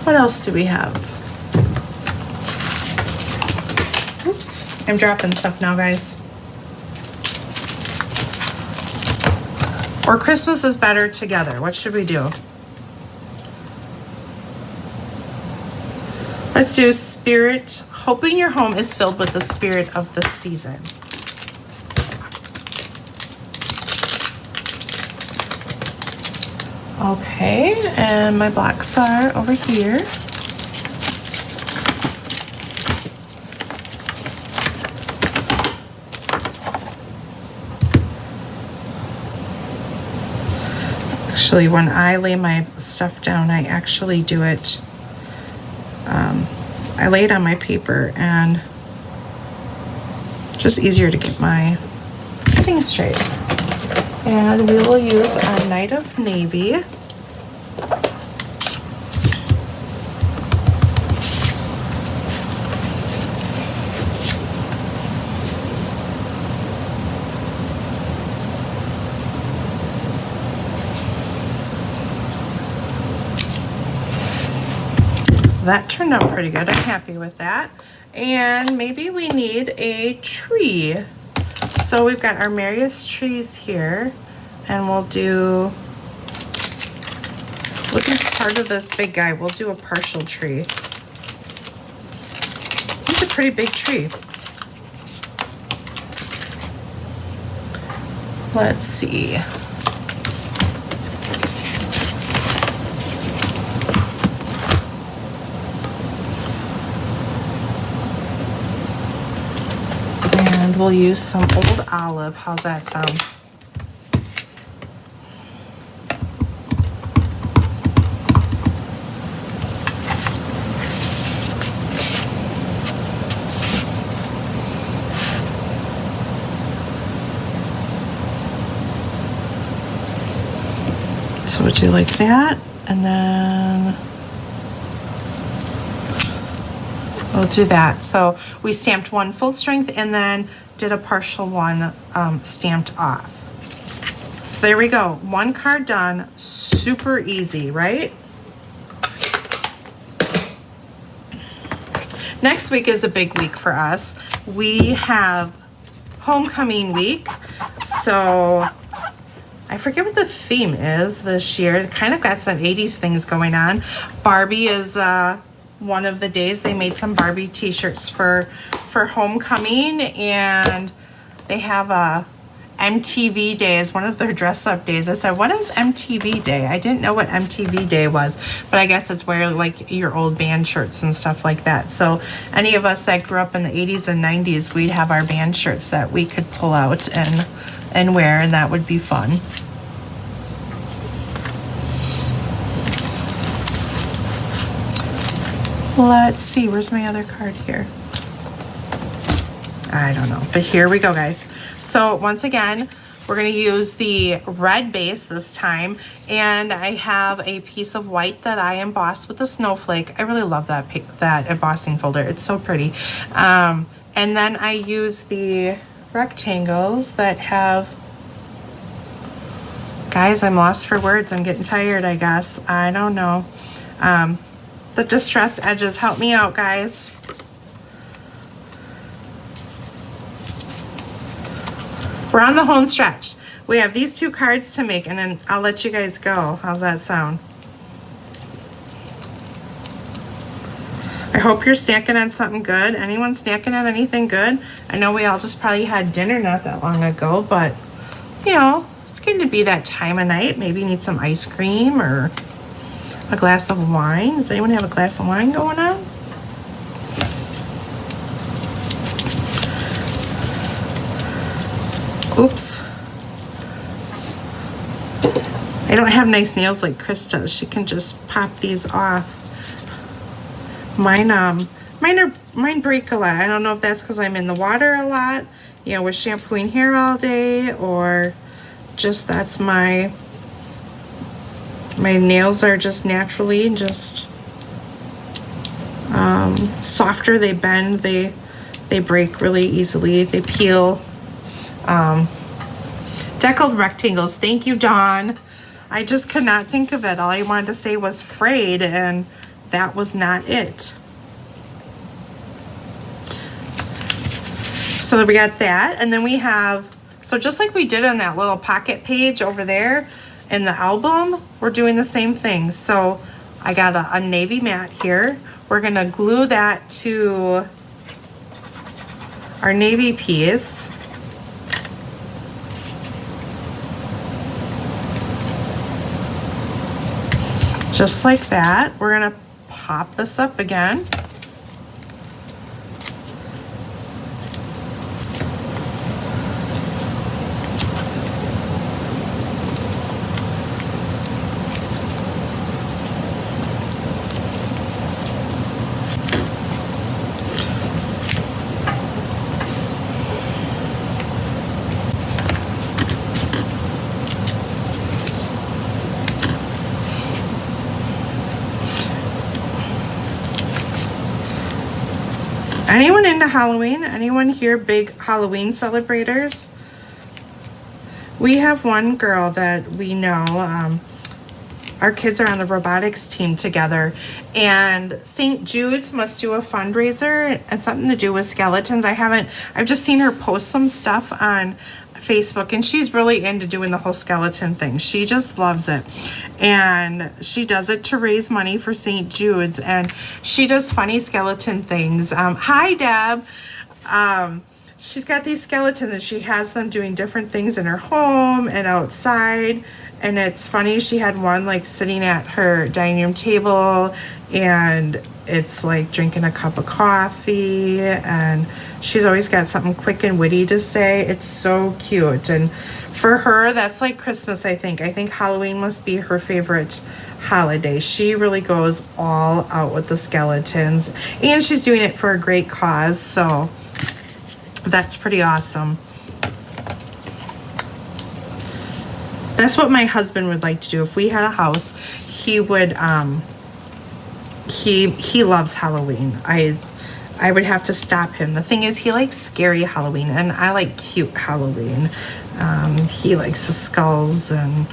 what else do we have? Oops, I'm dropping stuff now, guys. Or Christmas is better together. What should we do? Let's do spirit, hoping your home is filled with the spirit of the season. Okay, and my blocks are over here. Actually, when I lay my stuff down, I actually do it, I lay it on my paper, and just easier to get my things straight. And we will use our Night of Navy. That turned out pretty good. I'm happy with that. And maybe we need a tree. So we've got our merriest trees here, and we'll do, looking for part of this big guy, we'll do a partial tree. It's a pretty big tree. Let's see. And we'll use some old olive. How's that sound? So we'll do like that, and then we'll do that. So we stamped one full strength and then did a partial one stamped off. So there we go. One card done. Super easy, right? Next week is a big week for us. We have homecoming week. So I forget what the theme is this year. It kind of got some 80s things going on. Barbie is one of the days. They made some Barbie t-shirts for homecoming, and they have a MTV Day as one of their dress up days. I said, what is MTV Day? I didn't know what MTV Day was, but I guess it's where like your old band shirts and stuff like that. So any of us that grew up in the 80s and 90s, we'd have our band shirts that we could pull out and wear, and that would be fun. Let's see, where's my other card here? I don't know, but here we go, guys. So once again, we're gonna use the red base this time, and I have a piece of white that I embossed with a snowflake. I really love that embossing folder. It's so pretty. And then I use the rectangles that have, guys, I'm lost for words. I'm getting tired, I guess. I don't know. The distressed edges. Help me out, guys. We're on the home stretch. We have these 2 cards to make, and then I'll let you guys go. How's that sound? I hope you're snacking on something good. Anyone snacking on anything good? I know we all just probably had dinner not that long ago, but, you know, it's going to be that time of night. Maybe you need some ice cream or a glass of wine. Does anyone have a glass of wine going on? Oops. I don't have nice nails like Chris does. She can just pop these off. Mine break a lot. I don't know if that's because I'm in the water a lot, you know, with shampooing hair all day, or just that's my nails are just naturally just softer. They bend, they break really easily, they peel. Deckled rectangles. Thank you, Dawn. I just could not think of it. All I wanted to say was frayed, and that was not it. So we got that, and then we have, so just like we did on that little pocket page over there in the album, we're doing the same thing. So I got a navy matte here. We're gonna glue that to our navy piece. Just like that. We're gonna pop this up again. Anyone into Halloween? Anyone here big Halloween celebrators? We have one girl that we know, our kids are on the robotics team together, and St. Jude's must do a fundraiser and something to do with skeletons. I've just seen her post some stuff on Facebook, and she's really into doing the whole skeleton thing. She just loves it, and she does it to raise money for St. Jude's, and she does funny skeleton things. Hi, Deb. She's got these skeletons, and she has them doing different things in her home and outside, and it's funny. She had one like sitting at her dining room table, and it's like drinking a cup of coffee, and she's always got something quick and witty to say. It's so cute. And for her, that's like Christmas, I think. I think Halloween must be her favorite holiday. She really goes all out with the skeletons, and she's doing it for a great cause, so that's pretty awesome. That's what my husband would like to do. If we had a house, he would, he loves Halloween. I would have to stop him. The thing is, he likes scary Halloween, and I like cute Halloween. He likes the skulls, and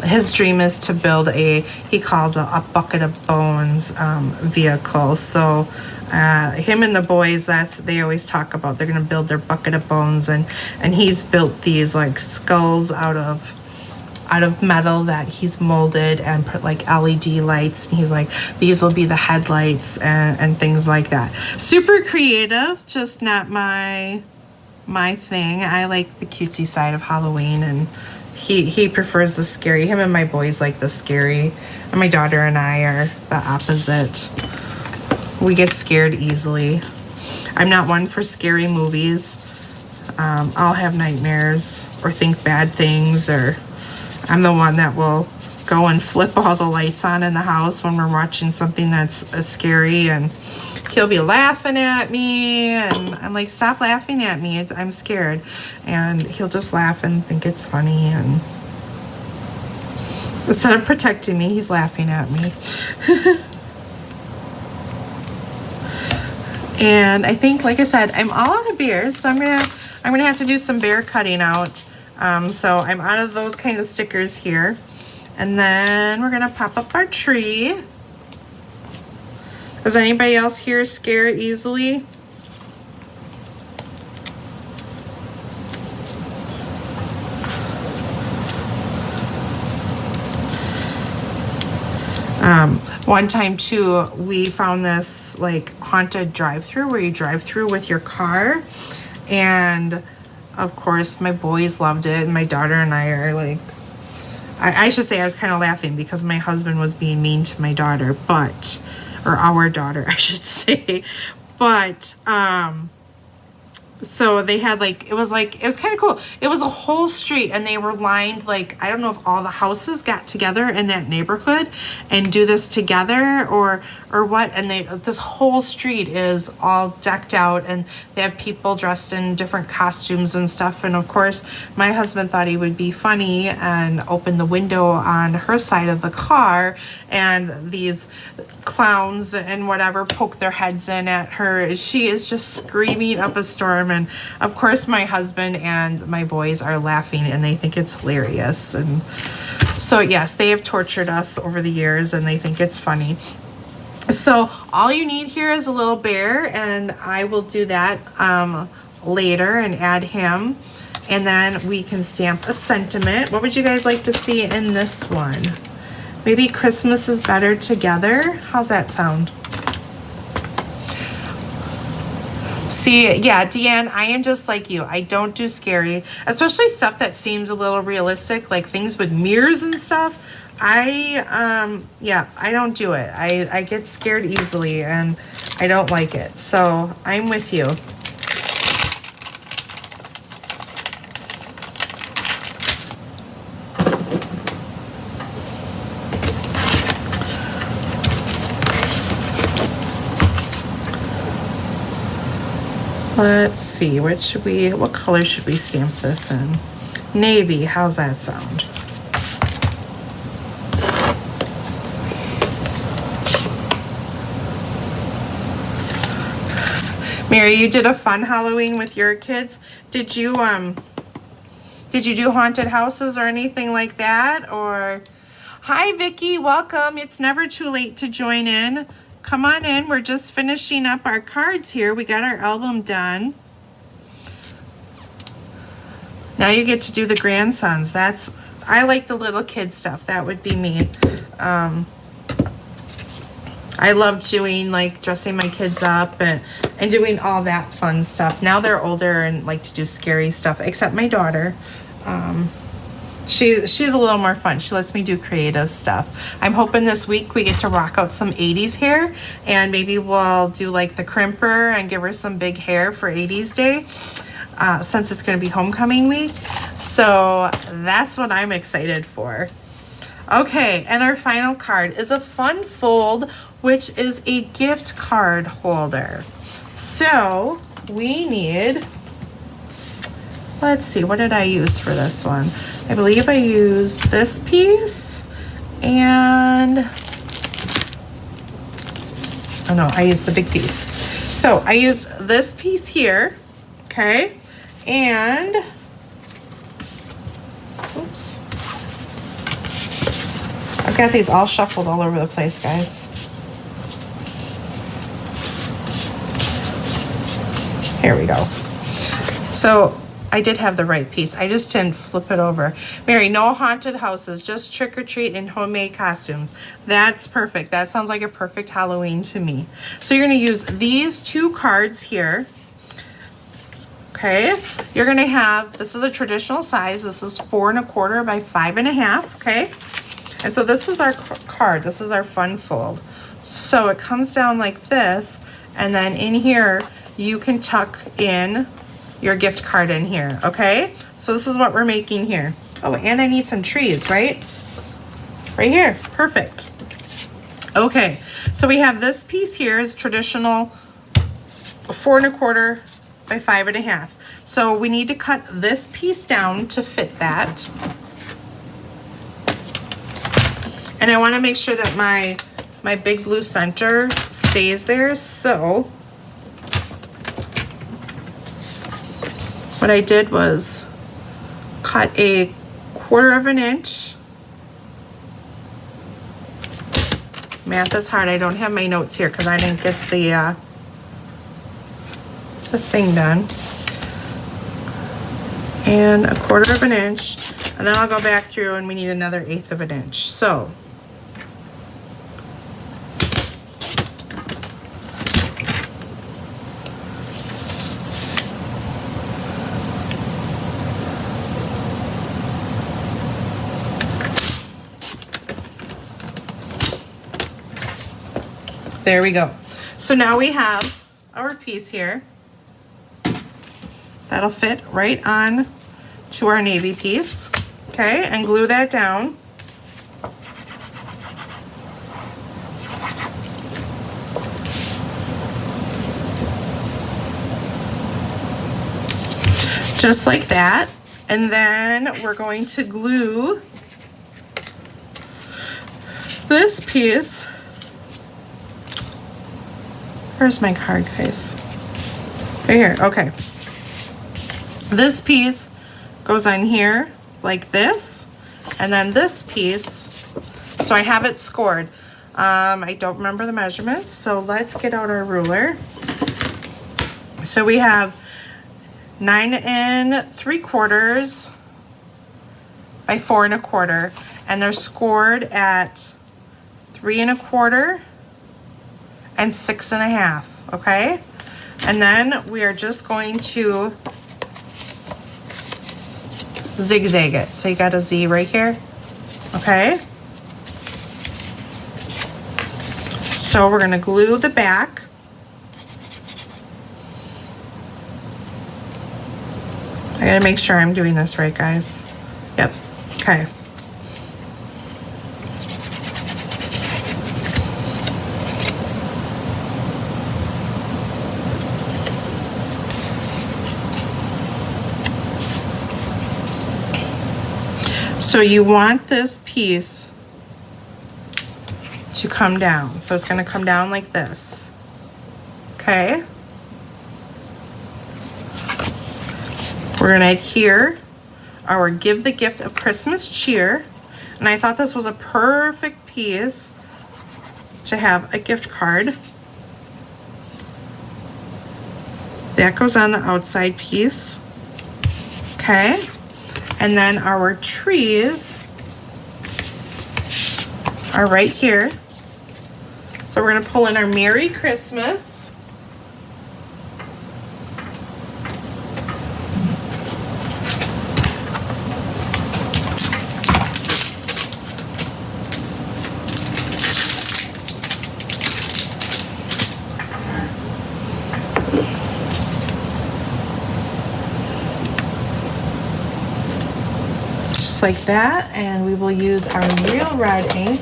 his dream is to build he calls a bucket of bones vehicle. So him and the boys, they always talk about they're gonna build their bucket of bones, and he's built these like skulls out of metal that he's molded and put like LED lights, and he's like, these will be the headlights and things like that. Super creative, just not my thing. I like the cutesy side of Halloween, and he prefers the scary. Him and my boys like the scary, and my daughter and I are the opposite. We get scared easily. I'm not one for scary movies. I'll have nightmares or think bad things, or I'm the one that will go and flip all the lights on in the house when we're watching something that's scary, and he'll be laughing at me, and I'm like, stop laughing at me, I'm scared. And he'll just laugh and think it's funny, and instead of protecting me, he's laughing at me. And I think, like I said, I'm all out of beers, so I'm gonna have to do some bear cutting out. So I'm out of those kind of stickers here. And then we're gonna pop up our tree. Does anybody else here scare easily? One time too, we found this like haunted drive-through where you drive through with your car, and of course my boys loved it, and my daughter and I are like, I should say I was kind of laughing because my husband was being mean to my daughter, or our daughter, I should say, but so they had it was kind of cool. It was a whole street, and they were lined, I don't know if all the houses got together in that neighborhood and do this together or what, and this whole street is all decked out, and they have people dressed in different costumes and stuff. And of course my husband thought he would be funny and open the window on her side of the car, and these clowns and whatever poke their heads in at her. She is just screaming up a storm, and of course my husband and my boys are laughing, and they think it's hilarious. And so yes, they have tortured us over the years, and they think it's funny. So all you need here is a little bear, and I will do that later and add him, and then we can stamp a sentiment. What would you guys like to see in this one? Maybe Christmas is better together. How's that sound? See, yeah, Deanne, I am just like you. I don't do scary, especially stuff that seems a little realistic, like things with mirrors and stuff. Yeah, I don't do it. I get scared easily, and I don't like it. So I'm with you. Let's see, what color should we stamp this in? Navy, how's that sound? Mary, you did a fun Halloween with your kids. Did you do haunted houses or anything like that? Or hi Vicky, welcome. It's never too late to join in. Come on in. We're just finishing up our cards here. We got our album done. Now you get to do the grandsons. I like the little kid stuff. That would be me. I loved doing dressing my kids up and doing all that fun stuff. Now they're older and like to do scary stuff, except my daughter. She's a little more fun. She lets me do creative stuff. I'm hoping this week we get to rock out some 80s hair, and maybe we'll do the crimper and give her some big hair for 80s day, since it's going to be homecoming week. So that's what I'm excited for. Okay, and our final card is a fun fold, which is a gift card holder. So we need, let's see, what did I use for this one? I believe I used this piece, and oh no, I used the big piece. So I use this piece here, okay, and oops, I've got these all shuffled all over the place, guys. Here we go. So I did have the right piece. I just didn't flip it over. Mary, no haunted houses, just trick or treat and homemade costumes. That's perfect. That sounds like a perfect Halloween to me. So you're gonna use these two cards here. Okay, you're gonna have, this is a traditional size. This is 4 1/4 by 5 1/2, okay? And so this is our card. This is our fun fold. So it comes down like this, and then in here, you can tuck in your gift card in here, okay? So this is what we're making here. Oh, and I need some trees, right? Right here, perfect. Okay, so we have this piece here is traditional 4 1/4 by 5 1/2. So we need to cut this piece down to fit that. And I wanna make sure that my big blue center stays there, so what I did was cut a 1/4 inch. Math is hard. I don't have my notes here because I didn't get the thing done. And a 1/4 inch, and then I'll go back through and we need another 1/8 inch. So there we go. So now we have our piece here. That'll fit right on to our navy piece. Okay, and glue that down. Just like that. And then we're going to glue this piece. Where's my card, guys? Right here, okay. This piece goes on here like this, and then this piece, so I have it scored. I don't remember the measurements, so let's get out our ruler. So we have 9 3/4 by 4 1/4, and they're scored at 3 1/4 and 6 1/2, okay? And then we are just going to zigzag it. So you got a Z right here, okay? So we're gonna glue the back. I gotta make sure I'm doing this right, guys. Yep, okay. So you want this piece to come down. So it's gonna come down like this, okay? We're gonna adhere our Give the Gift of Christmas cheer. And I thought this was a perfect piece to have a gift card. That goes on the outside piece, okay? And then our trees are right here. So we're gonna pull in our Merry Christmas. Like that, and we will use our real red ink.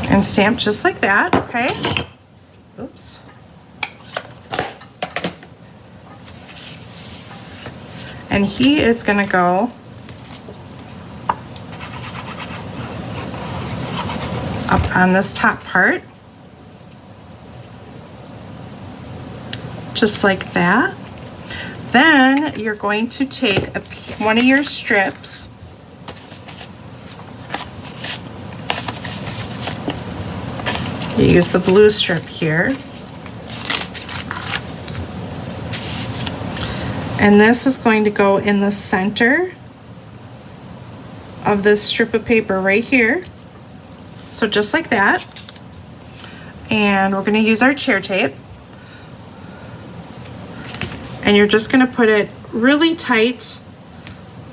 And stamp just like that, okay? Oops. And he is gonna go up on this top part, just like that. Then you're going to take one of your strips, you use the blue strip here, and this is going to go in the center of this strip of paper right here. So just like that. And we're going to use our chair tape. And you're just going to put it really tight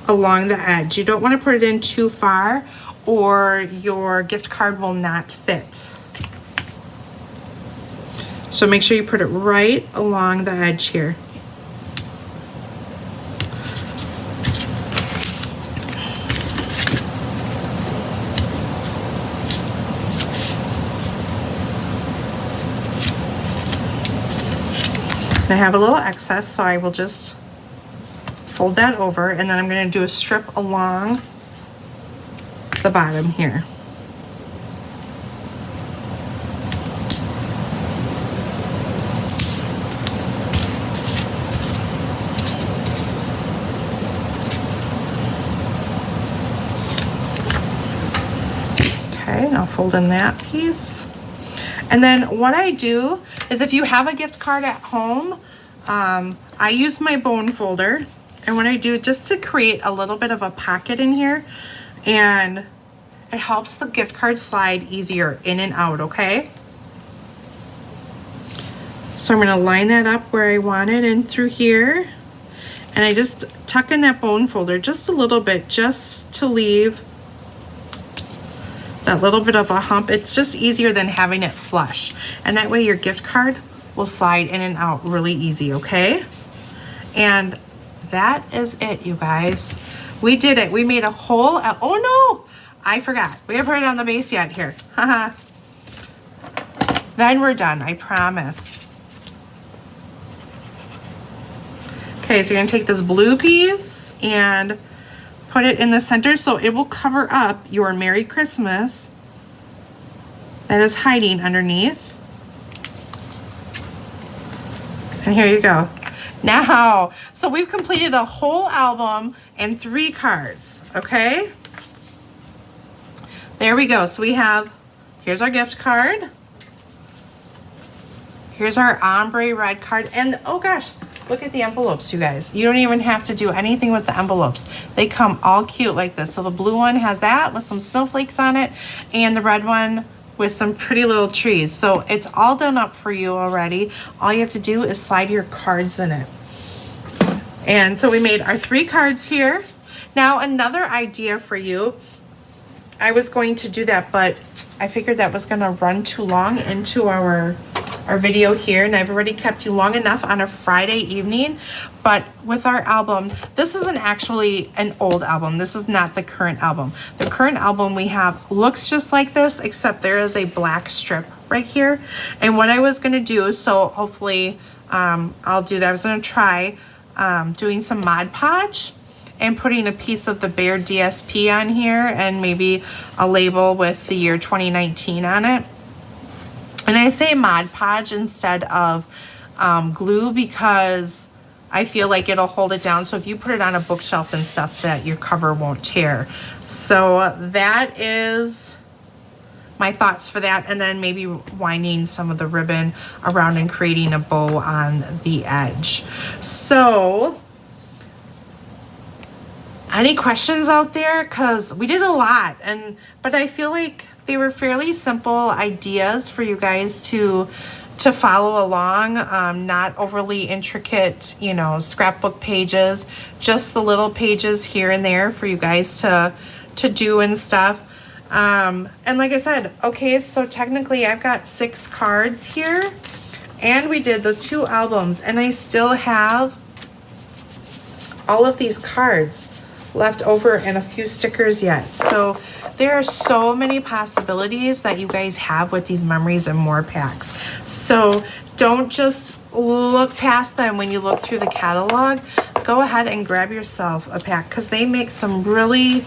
along the edge. You don't want to put it in too far or your gift card will not fit. So make sure you put it right along the edge here. I have a little excess, so I will just fold that over, and then I'm going to do a strip along the bottom here. Okay, and I'll fold in that piece. And then what I do is, if you have a gift card at home, I use my bone folder, and what I do just to create a little bit of a pocket in here, and it helps the gift card slide easier in and out, okay? So I'm gonna line that up where I want it in through here, and I just tuck in that bone folder just a little bit, just to leave that little bit of a hump. It's just easier than having it flush, and that way your gift card will slide in and out really easy, okay? And that is it, you guys. We did it. We made a whole, oh no, I forgot. We haven't put it on the base yet here. Haha. Then we're done, I promise. Okay, so you're gonna take this blue piece and put it in the center so it will cover up your Merry Christmas that is hiding underneath. And here you go. Now, so we've completed a whole album and 3 cards, okay? There we go. So we have, here's our gift card. Here's our ombre red card. And oh gosh, look at the envelopes, you guys. You don't even have to do anything with the envelopes. They come all cute like this. So the blue one has that with some snowflakes on it, and the red one with some pretty little trees. So it's all done up for you already. All you have to do is slide your cards in it. And so we made our 3 cards here. Now another idea for you, I was going to do that, but I figured that was gonna run too long into our video here, and I've already kept you long enough on a Friday evening. But with our album, this isn't actually an old album. This is not the current album. The current album we have looks just like this, except there is a black strip right here. And what I was gonna do, so hopefully I'll do that. I was gonna try doing some Mod Podge and putting a piece of the Bear DSP on here, and maybe a label with the year 2019 on it. And I say Mod Podge instead of glue because I feel like it'll hold it down. So if you put it on a bookshelf and stuff, that your cover won't tear. So that is my thoughts for that. And then maybe winding some of the ribbon around and creating a bow on the edge. So any questions out there? Because we did a lot, but I feel like they were fairly simple ideas for you guys to follow along, not overly intricate, you know, scrapbook pages, just the little pages here and there for you guys to do and stuff. And like I said, okay, so technically I've got 6 cards here, and we did the 2 albums, and I still have all of these cards left over and a few stickers yet. So there are so many possibilities that you guys have with these Memories and More packs. So don't just look past them when you look through the catalog. Go ahead and grab yourself a pack, because they make some really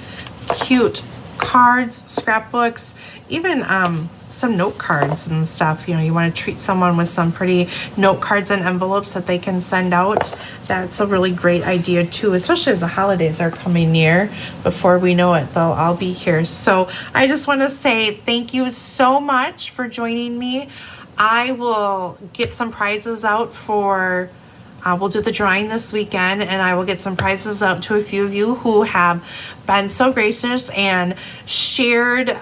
cute cards, scrapbooks, even some note cards and stuff. You know, you want to treat someone with some pretty note cards and envelopes that they can send out. That's a really great idea too, especially as the holidays are coming near. Before we know it, they'll all be here. So I just want to say thank you so much for joining me. I will get some prizes out for we'll do the drawing this weekend, and I will get some prizes out to a few of you who have been so gracious and shared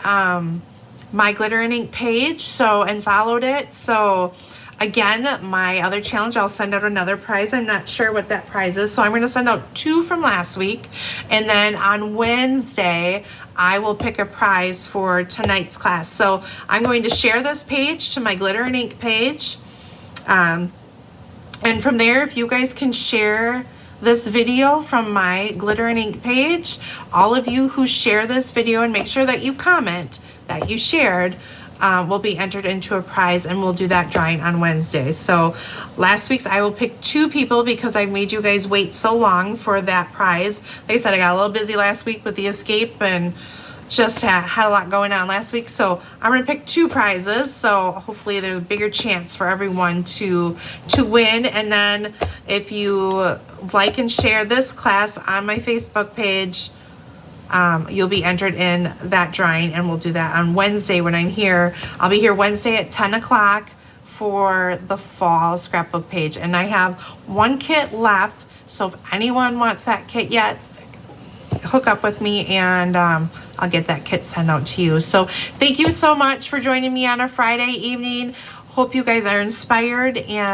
my Glitter and Ink page and followed it. So again, my other challenge, I'll send out another prize. I'm not sure what that prize is, so I'm going to send out 2 from last week, and then on Wednesday I will pick a prize for tonight's class. So I'm going to share this page to my Glitter and Ink page. And from there, if you guys can share this video from my Glitter and Ink page, all of you who share this video, and make sure that you comment that you shared, will be entered into a prize, and we'll do that drawing on Wednesday. So last week's I will pick 2 people because I made you guys wait so long for that prize. Like I said, I got a little busy last week with the escape and just had a lot going on last week. So I'm gonna pick 2 prizes. So hopefully there's a bigger chance for everyone to win. And then if you like and share this class on my Facebook page, you'll be entered in that drawing, and we'll do that on Wednesday when I'm here. I'll be here Wednesday at 10 o'clock for the fall scrapbook page. And I have 1 kit left. So if anyone wants that kit yet, hook up with me and I'll get that kit sent out to you. So thank you so much for joining me on a Friday evening. Hope you guys are inspired and